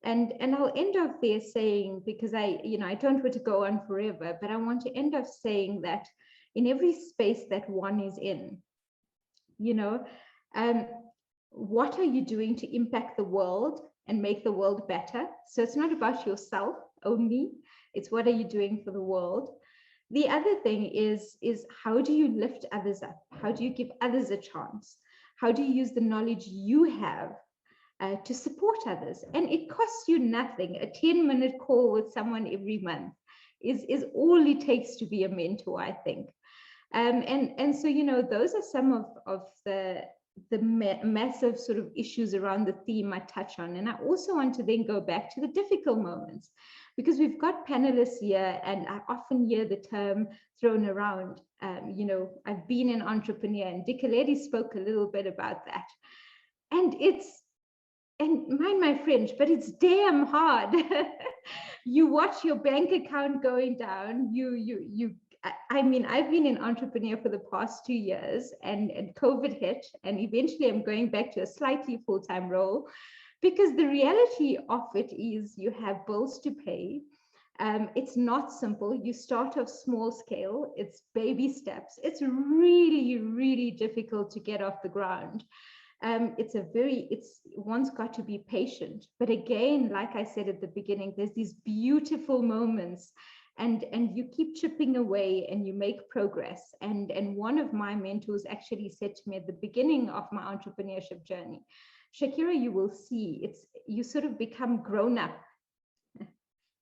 And I'll end off there saying, because I don't want to go on forever, but I want to end off saying that in every space that one is in, what are you doing to impact the world and make the world better? So it's not about yourself only, it's what are you doing for the world? The other thing is how do you lift others up? How do you give others a chance? How do you use the knowledge you have to support others? And it costs you nothing. A 10-minute call with someone every month is all it takes to be a mentor, I think. And so, those are some of the massive sort of issues around the theme I touch on. And I also want to then go back to the difficult moments, because we've got panelists here, and I often hear the term thrown around. I've been an entrepreneur, and Dikeledi spoke a little bit about that. And mind my French, but it's damn hard. You watch your bank account going down. I've been an entrepreneur for the past 2 years, and COVID hit, and eventually I'm going back to a slightly full-time role, because the reality of it is you have bills to pay. It's not simple. You start off small scale. It's baby steps. It's really, really difficult to get off the ground. One's got to be patient. But again, like I said at the beginning, there's these beautiful moments, and you keep chipping away and you make progress. And one of my mentors actually said to me at the beginning of my entrepreneurship journey, Shakira, you will see, you sort of become grown up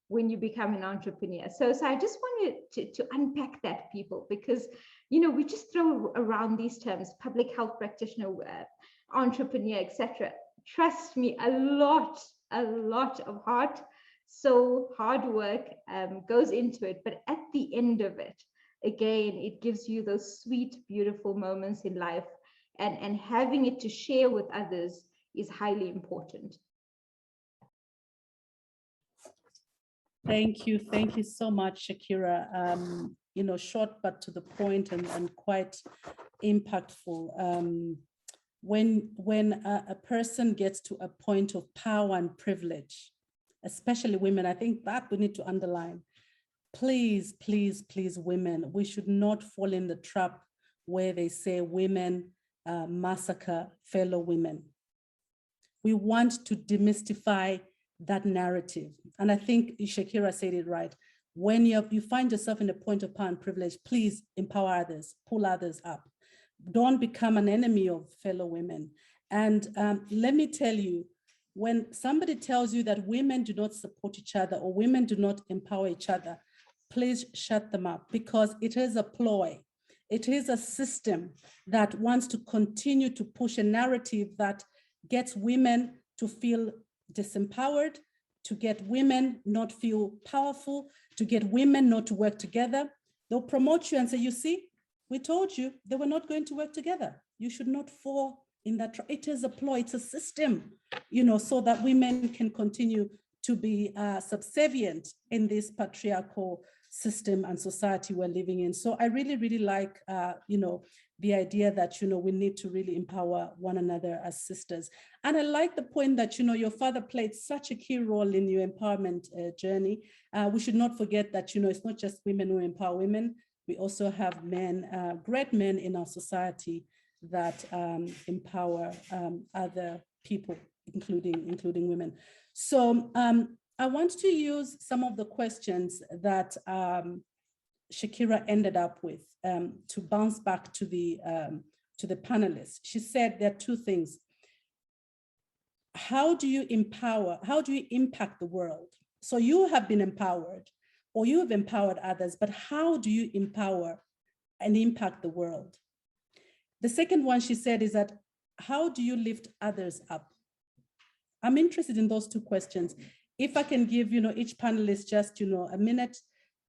when you become an entrepreneur. So I just wanted to unpack that, people, because, we just throw around these terms, public health practitioner, entrepreneur, etc. Trust me, a lot of heart, soul, hard work goes into it. But at the end of it, again, it gives you those sweet, beautiful moments in life, and having it to share with others is highly important. Thank you so much, Shakira. Short but to the point and quite impactful. When a person gets to a point of power and privilege, especially women, I think that we need to underline. Please, please, please, women, we should not fall in the trap where they say women massacre fellow women. We want to demystify that narrative. And I think Shakira said it right. When you find yourself in a point of power and privilege, please empower others, pull others up. Don't become an enemy of fellow women. And let me tell you, when somebody tells you that women do not support each other or women do not empower each other, please shut them up, because it is a ploy. It is a system that wants to continue to push a narrative that gets women to feel disempowered, to get women not feel powerful, to get women not to work together. They'll promote you and say, you see, we told you they were not going to work together. You should not fall in that. It is a ploy, it's a system, so that women can continue to be subservient in this patriarchal system and society we're living in. So I really, really like, the idea that, we need to really empower one another as sisters. And I like the point that, your father played such a key role in your empowerment journey. We should not forget that, it's not just women who empower women. We also have men, great men in our society that empower other people, including women. So I want to use some of the questions that Shakira ended up with to bounce back to the panelists. She said there are two things. How do you impact the world? So you have been empowered, or you have empowered others, but how do you empower and impact the world? The second one she said is that, how do you lift others up? I'm interested in those two questions. If I can give, each panelist just, a minute,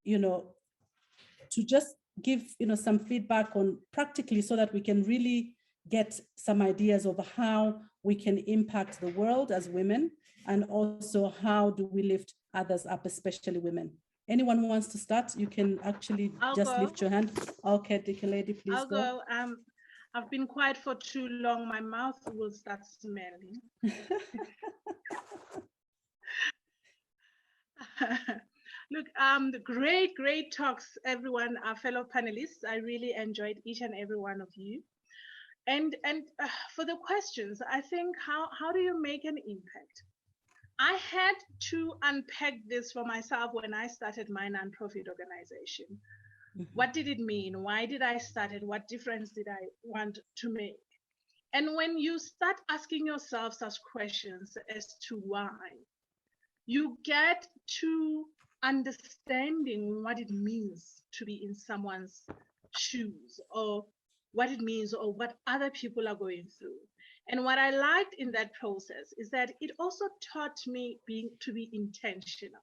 to just give, some feedback on practically, so that we can really get some ideas of how we can impact the world as women, and also how do we lift others up, especially women. Anyone who wants to start, you can actually lift your hand. Okay, Dikeledi, please go. I've been quiet for too long. My mouth will start smelling. Look, great talks, everyone, our fellow panelists. I really enjoyed each and every one of you. And for the questions, I think, how do you make an impact? I had to unpack this for myself when I started my nonprofit organization. Mm-hmm. What did it mean? Why did I start it? What difference did I want to make? And when you start asking yourself such questions as to why, you get to understanding what it means to be in someone's shoes, or what it means, or what other people are going through. And what I liked in that process is that it also taught me to be intentional.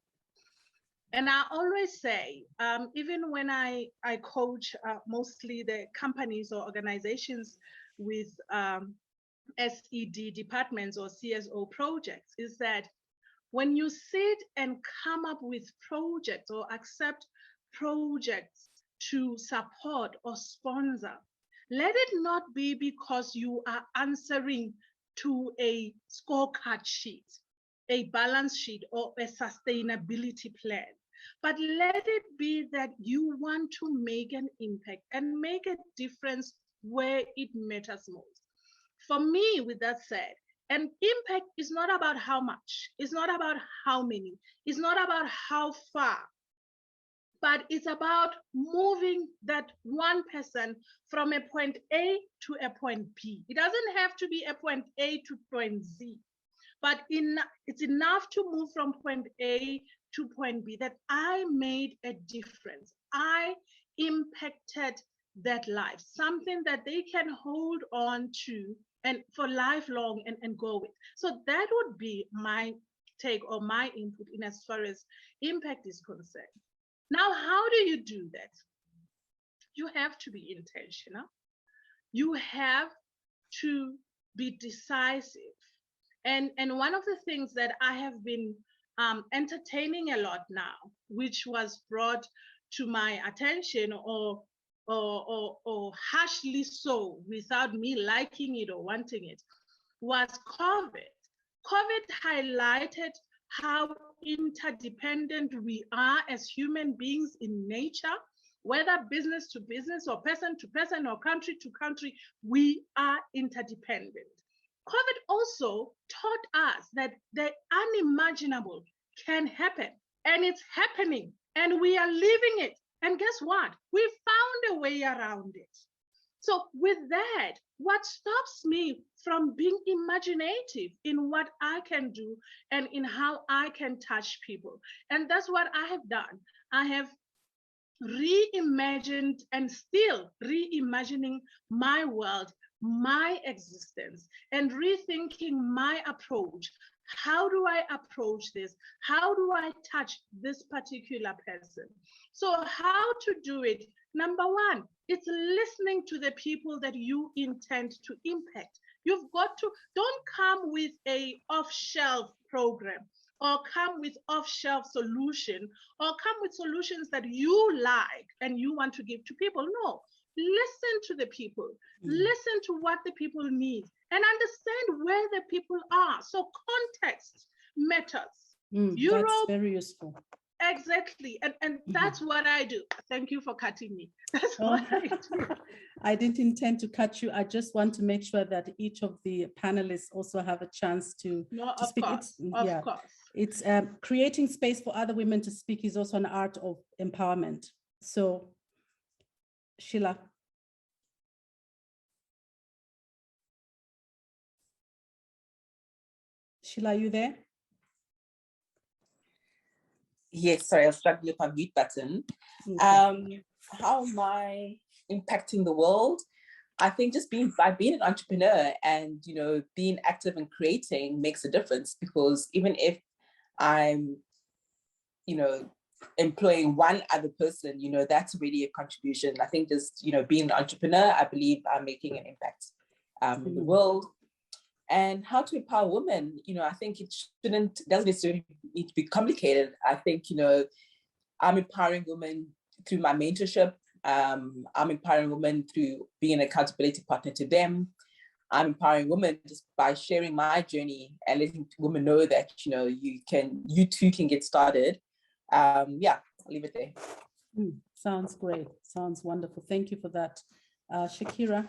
And I always say, even when I coach mostly the companies or organizations with SED departments or CSO projects, is that when you sit and come up with projects or accept projects to support or sponsor, let it not be because you are answering to a scorecard sheet, a balance sheet, or a sustainability plan. But let it be that you want to make an impact and make a difference where it matters most. For me, with that said, an impact is not about how much, it's not about how many, it's not about how far, but it's about moving that one person from a point A to a point B. It doesn't have to be a point A to point Z, but it's enough to move from point A to point B that I made a difference. I impacted that life, something that they can hold on to and for lifelong and go with. So that would be my take or my input in as far as impact is concerned. Now, how do you do that? You have to be intentional. You have to be decisive. And one of the things that I have been entertaining a lot now, which was brought to my attention or harshly so without me liking it or wanting it, was COVID. COVID highlighted how interdependent we are as human beings in nature, whether business to business or person to person or country to country, we are interdependent. COVID also taught us that the unimaginable can happen, and it's happening, and we are living it. And guess what? We found a way around it. So with that, what stops me from being imaginative in what I can do and in how I can touch people? And that's what I have done. I have reimagined and still reimagining my world, my existence, and rethinking my approach. How do I approach this? How do I touch this particular person? So how to do it? Number one, it's listening to the people that you intend to impact. You've got to, don't come with a off-shelf program. or come with off-shelf solution, or come with solutions that you like and you want to give to people. No, listen to the people, listen to what the people need, and understand where the people are. So context matters. Europe, that's very useful. Exactly. And that's what I do. Thank you for cutting me. That's what I do. I didn't intend to cut you. I just want to make sure that each of the panelists also have a chance to speak. Of course. It's creating space for other women to speak is also an art of empowerment. So, Sheila. Sheila, are you there? Yes, sorry, I was struggling with my mute button. Okay. How am I impacting the world? I think just by being an entrepreneur and, you know, being active and creating makes a difference, because even if I'm, you know, employing one other person, you know, that's really a contribution. I think just, you know, being an entrepreneur, I believe I'm making an impact in the world. And how to empower women, you know, I think it doesn't necessarily need to be complicated. I think, you know, I'm empowering women through my mentorship. I'm empowering women through being an accountability partner to them. I'm empowering women just by sharing my journey and letting women know that, you know, you too can get started. Yeah, I'll leave it there. Sounds great. Sounds wonderful. Thank you for that. Shakira.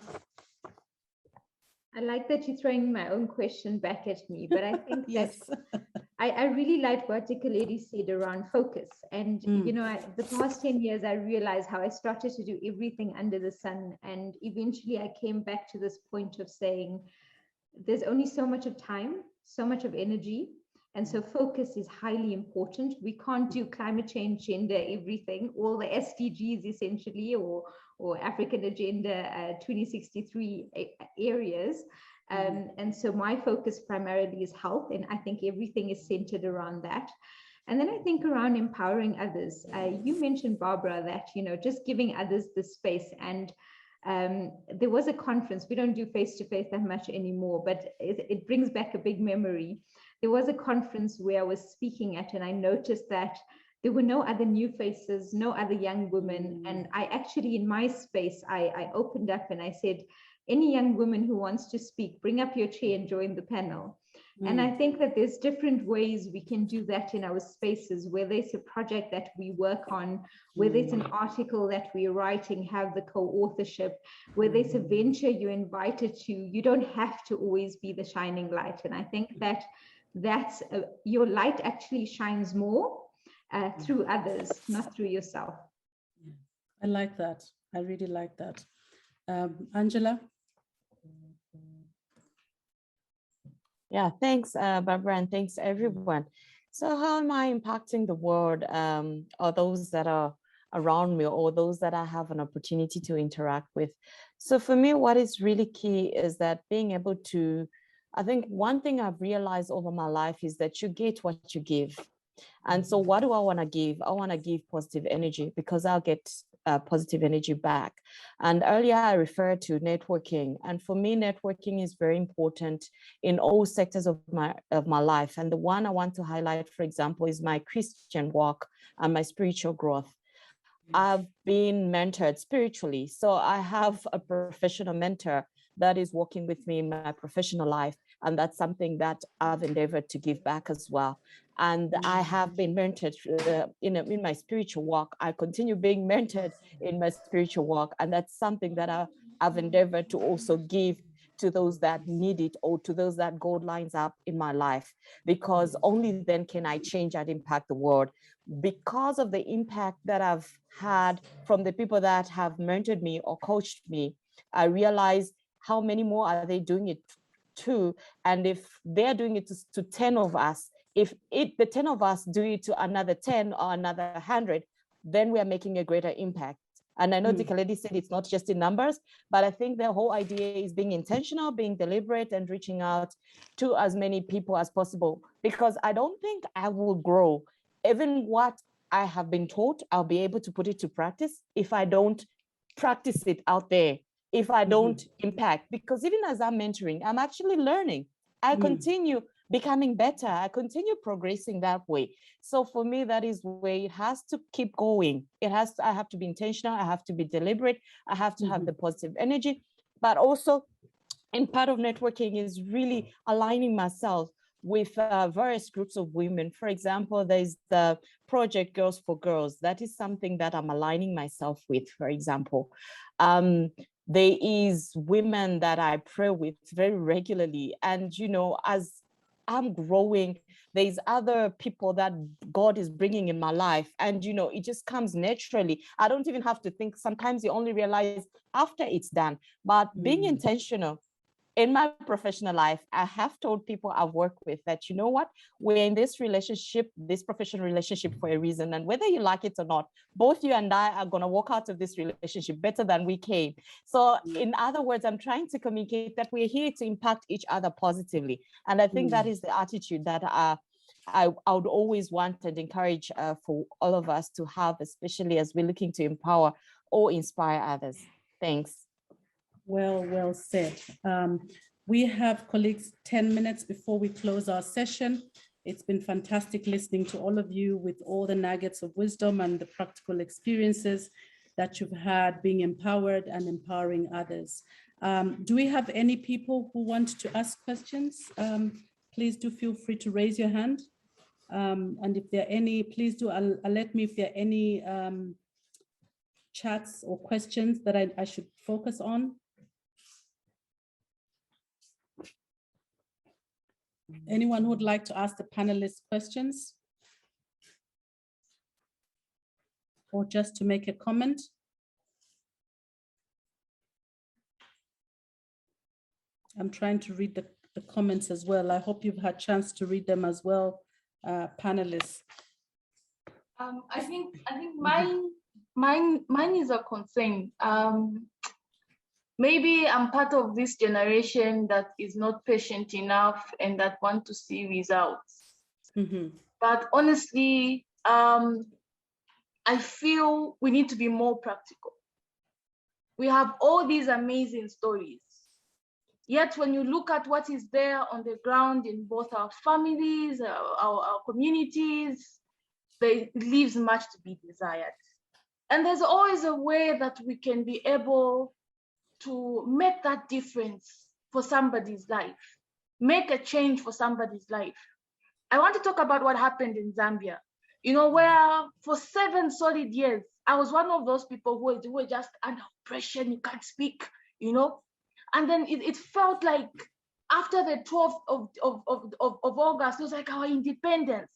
I like that you're throwing my own question back at me, but I think Yes. that I really like what Dikeledi said around focus. And, you know, the past 10 years, I realized how I started to do everything under the sun. And eventually I came back to this point of saying, there's only so much of time, so much of energy. And so focus is highly important. We can't do climate change, gender, everything, all the SDGs essentially, or African Agenda 2063 areas. And so my focus primarily is health, and I think everything is centered around that. And then I think around empowering others. You mentioned, Barbara, that, you know, just giving others the space. And there was a conference, we don't do face-to-face that much anymore, but it brings back a big memory. There was a conference where I was speaking at, and I noticed that there were no other new faces, no other young women. And I actually, in my space, I opened up and I said, any young woman who wants to speak, bring up your chair and join the panel. And I think that there's different ways we can do that in our spaces, whether it's a project that we work on, whether it's an article that we're writing, have the co-authorship, whether it's a venture you're invited to, you don't have to always be the shining light. And I think that your light actually shines more through others, not through yourself. I like that. I really like that. Angela? Yeah, thanks, Barbara, and thanks everyone. So how am I impacting the world, or those that are around me, or those that I have an opportunity to interact with? So for me, what is really key is that being able to, I think one thing I've realized over my life is that you get what you give. And so what do I want to give? I want to give positive energy, because I'll get positive energy back. And earlier I referred to networking. And for me, networking is very important in all sectors of my life. And the one I want to highlight, for example, is my Christian walk and my spiritual growth. I've been mentored spiritually. So I have a professional mentor that is working with me in my professional life. And that's something that I've endeavored to give back as well. And I have been mentored in my spiritual walk. I continue being mentored in my spiritual walk. And that's something that I've endeavored to also give to those that need it, or to those that God lines up in my life, because only then can I change and impact the world. Because of the impact that I've had from the people that have mentored me or coached me, I realized how many more are they doing it to? And if they're doing it to 10 of us, if the 10 of us do it to another 10 or another 100, then we are making a greater impact. And I know Dikeledi said it's not just in numbers, but I think the whole idea is being intentional, being deliberate, and reaching out to as many people as possible. Because I don't think I will grow. Even what I have been taught, I'll be able to put it to practice if I don't practice it out there, if I don't impact. Because even as I'm mentoring, I'm actually learning. I continue becoming better. I continue progressing that way. So for me, that is where it has to keep going. I have to be intentional. I have to be deliberate. I have to have the positive energy, but also in part of networking is really aligning myself with various groups of women. For example, there's the project Girls for Girls. That is something that I'm aligning myself with, for example. There is women that I pray with very regularly. And, you know, as I'm growing, there's other people that God is bringing in my life. And, you know, it just comes naturally. I don't even have to think. Sometimes you only realize after it's done. But being intentional, in my professional life, I have told people I've worked with that, you know what, we're in this relationship, this professional relationship for a reason. And whether you like it or not, both you and I are going to walk out of this relationship better than we came. So in other words, I'm trying to communicate that we're here to impact each other positively. And I think that is the attitude that I would always want and encourage for all of us to have, especially as we're looking to empower or inspire others. Thanks. Well said. We have, colleagues, 10 minutes before we close our session. It's been fantastic listening to all of you with all the nuggets of wisdom and the practical experiences that you've had being empowered and empowering others. Do we have any people who want to ask questions? Please do feel free to raise your hand. And if there are any, please do alert me if there are any chats or questions that I should focus on. Anyone who would like to ask the panelists questions? Or just to make a comment? I'm trying to read the comments as well. I hope you've had a chance to read them as well, panelists. I think mine is a concern. Maybe I'm part of this generation that is not patient enough and that want to see results. But honestly, I feel we need to be more practical. We have all these amazing stories. Yet when you look at what is there on the ground in both our families, our communities, there leaves much to be desired. And there's always a way that we can be able to make that difference for somebody's life, make a change for somebody's life. I want to talk about what happened in Zambia, you know, where for 7 solid years, I was one of those people who were just under oppression, you can't speak, you know. And then it felt like after the 12th of August, it was like our independence.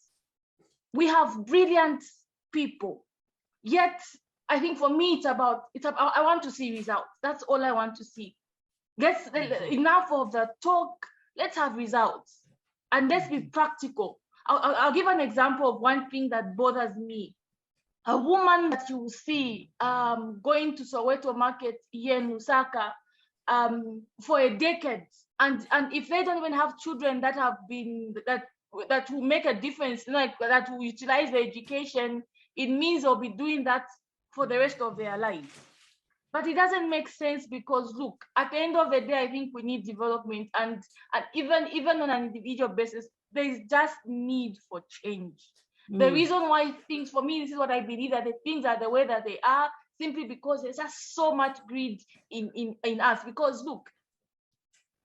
We have brilliant people, yet I think for me, it's about I want to see results. That's all I want to see. Enough of the talk, let's have results. And let's be practical. I'll give an example of one thing that bothers me. A woman that you will see going to Soweto Market here in Lusaka for a decade. And if they don't even have children that have been, that will make a difference, like that will utilize their education, it means they'll be doing that for the rest of their lives. But it doesn't make sense because look, at the end of the day, I think we need development, and even on an individual basis, there is just need for change. The reason why things, for me, this is what I believe, that the things are the way that they are, simply because there's just so much greed in us. Because look,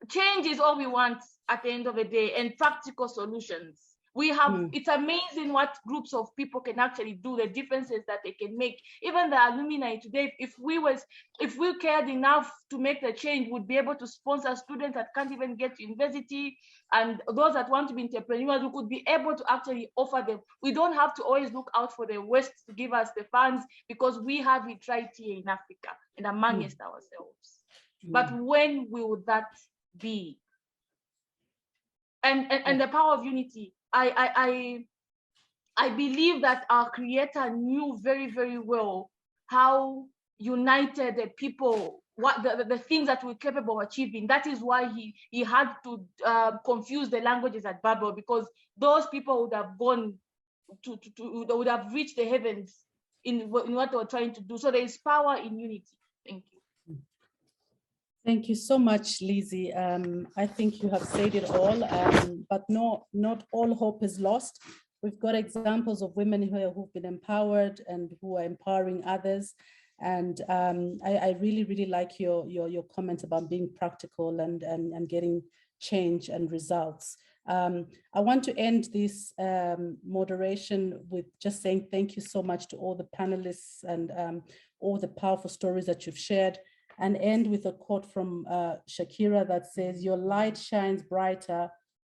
change is all we want at the end of the day, and practical solutions. We have, it's amazing what groups of people can actually do, the differences that they can make. Even the alumni today, if we cared enough to make the change, would be able to sponsor students that can't even get to university, and those that want to be entrepreneurs, we could be able to actually offer them. We don't have to always look out for the West to give us the funds, because we have it right here in Africa and amongst ourselves. But when will that be? And the power of unity. I believe that our Creator knew very, very well how united the people, what the things that we're capable of achieving. That is why he had to confuse the languages at Babel, because those people would have gone would have reached the heavens in what they were trying to do. So there is power in unity. Thank you. Thank you so much, Lizzie. I think you have said it all, but not all hope is lost. We've got examples of women who've been empowered and who are empowering others. And I really, really like your comments about being practical and getting change and results. I want to end this moderation with just saying thank you so much to all the panelists and all the powerful stories that you've shared, and end with a quote from Shakira that says, "Your light shines brighter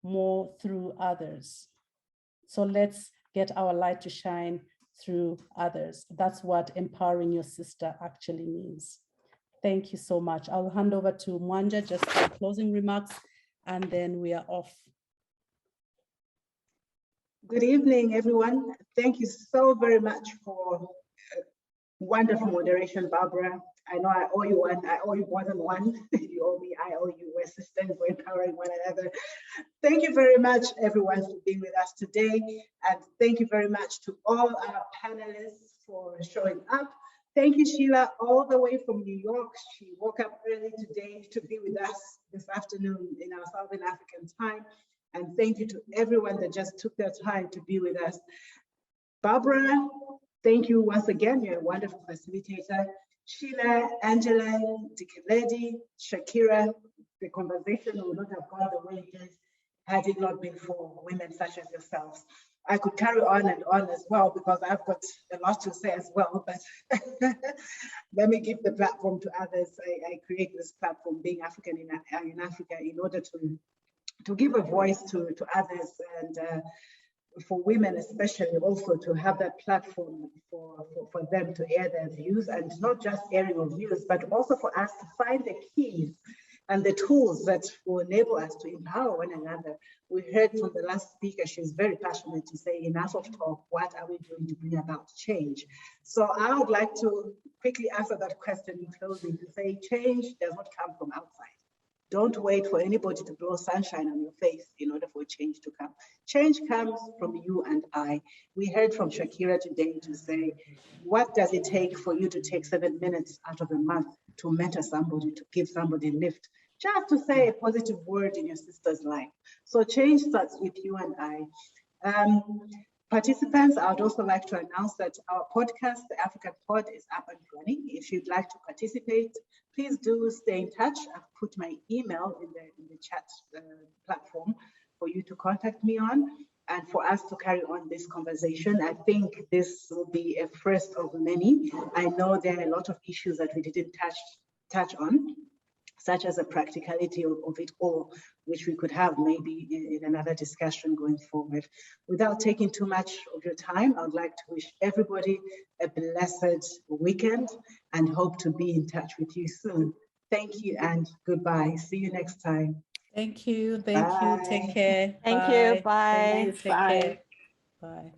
more through others." So let's get our light to shine through others. That's what empowering your sister actually means. Thank you so much. I'll hand over to Mwanja just for closing remarks, and then we are off. Good evening, everyone. Thank you so very much for wonderful moderation, Barbara. I know I owe you one. I owe you more than one. You owe me, I owe you. We're sisters, we're empowering one another. Thank you very much, everyone, for being with us today. And thank you very much to all our panelists for showing up. Thank you, Sheila, all the way from New York. She woke up early today to be with us this afternoon in our Southern African time. And thank you to everyone that just took their time to be with us. Barbara, thank you once again. You're a wonderful facilitator. Sheila, Angela, Dikeledi, Shakira, the conversation would not have gone the way it is had it not been for women such as yourselves. I could carry on and on as well because I've got a lot to say as well, but let me give the platform to others. I create this platform, Being African in Africa, in order to give a voice to others and for women especially also to have that platform for them to air their views, and not just airing of views, but also for us to find the keys and the tools that will enable us to empower one another. We heard from the last speaker, she's very passionate to say enough of talk, what are we doing to bring about change? So I would like to quickly answer that question in closing to say change does not come from outside. Don't wait for anybody to blow sunshine on your face in order for change to come. Change comes from you and I. We heard from Shakira today to say, what does it take for you to take 7 minutes out of a month to mentor somebody, to give somebody a lift, just to say a positive word in your sister's life? So change starts with you and I. Participants, I would also like to announce that our podcast, The African Pod, is up and running. If you'd like to participate, please do stay in touch. I've put my email in the chat platform for you to contact me on and for us to carry on this conversation. I think this will be a first of many. I know there are a lot of issues that we didn't touch on, such as the practicality of it all, which we could have maybe in another discussion going forward. Without taking too much of your time, I would like to wish everybody a blessed weekend and hope to be in touch with you soon. Thank you and goodbye. See you next time. Thank you. Thank you. Take care. Thank Bye. you. Bye. Thank you. Take care. Bye.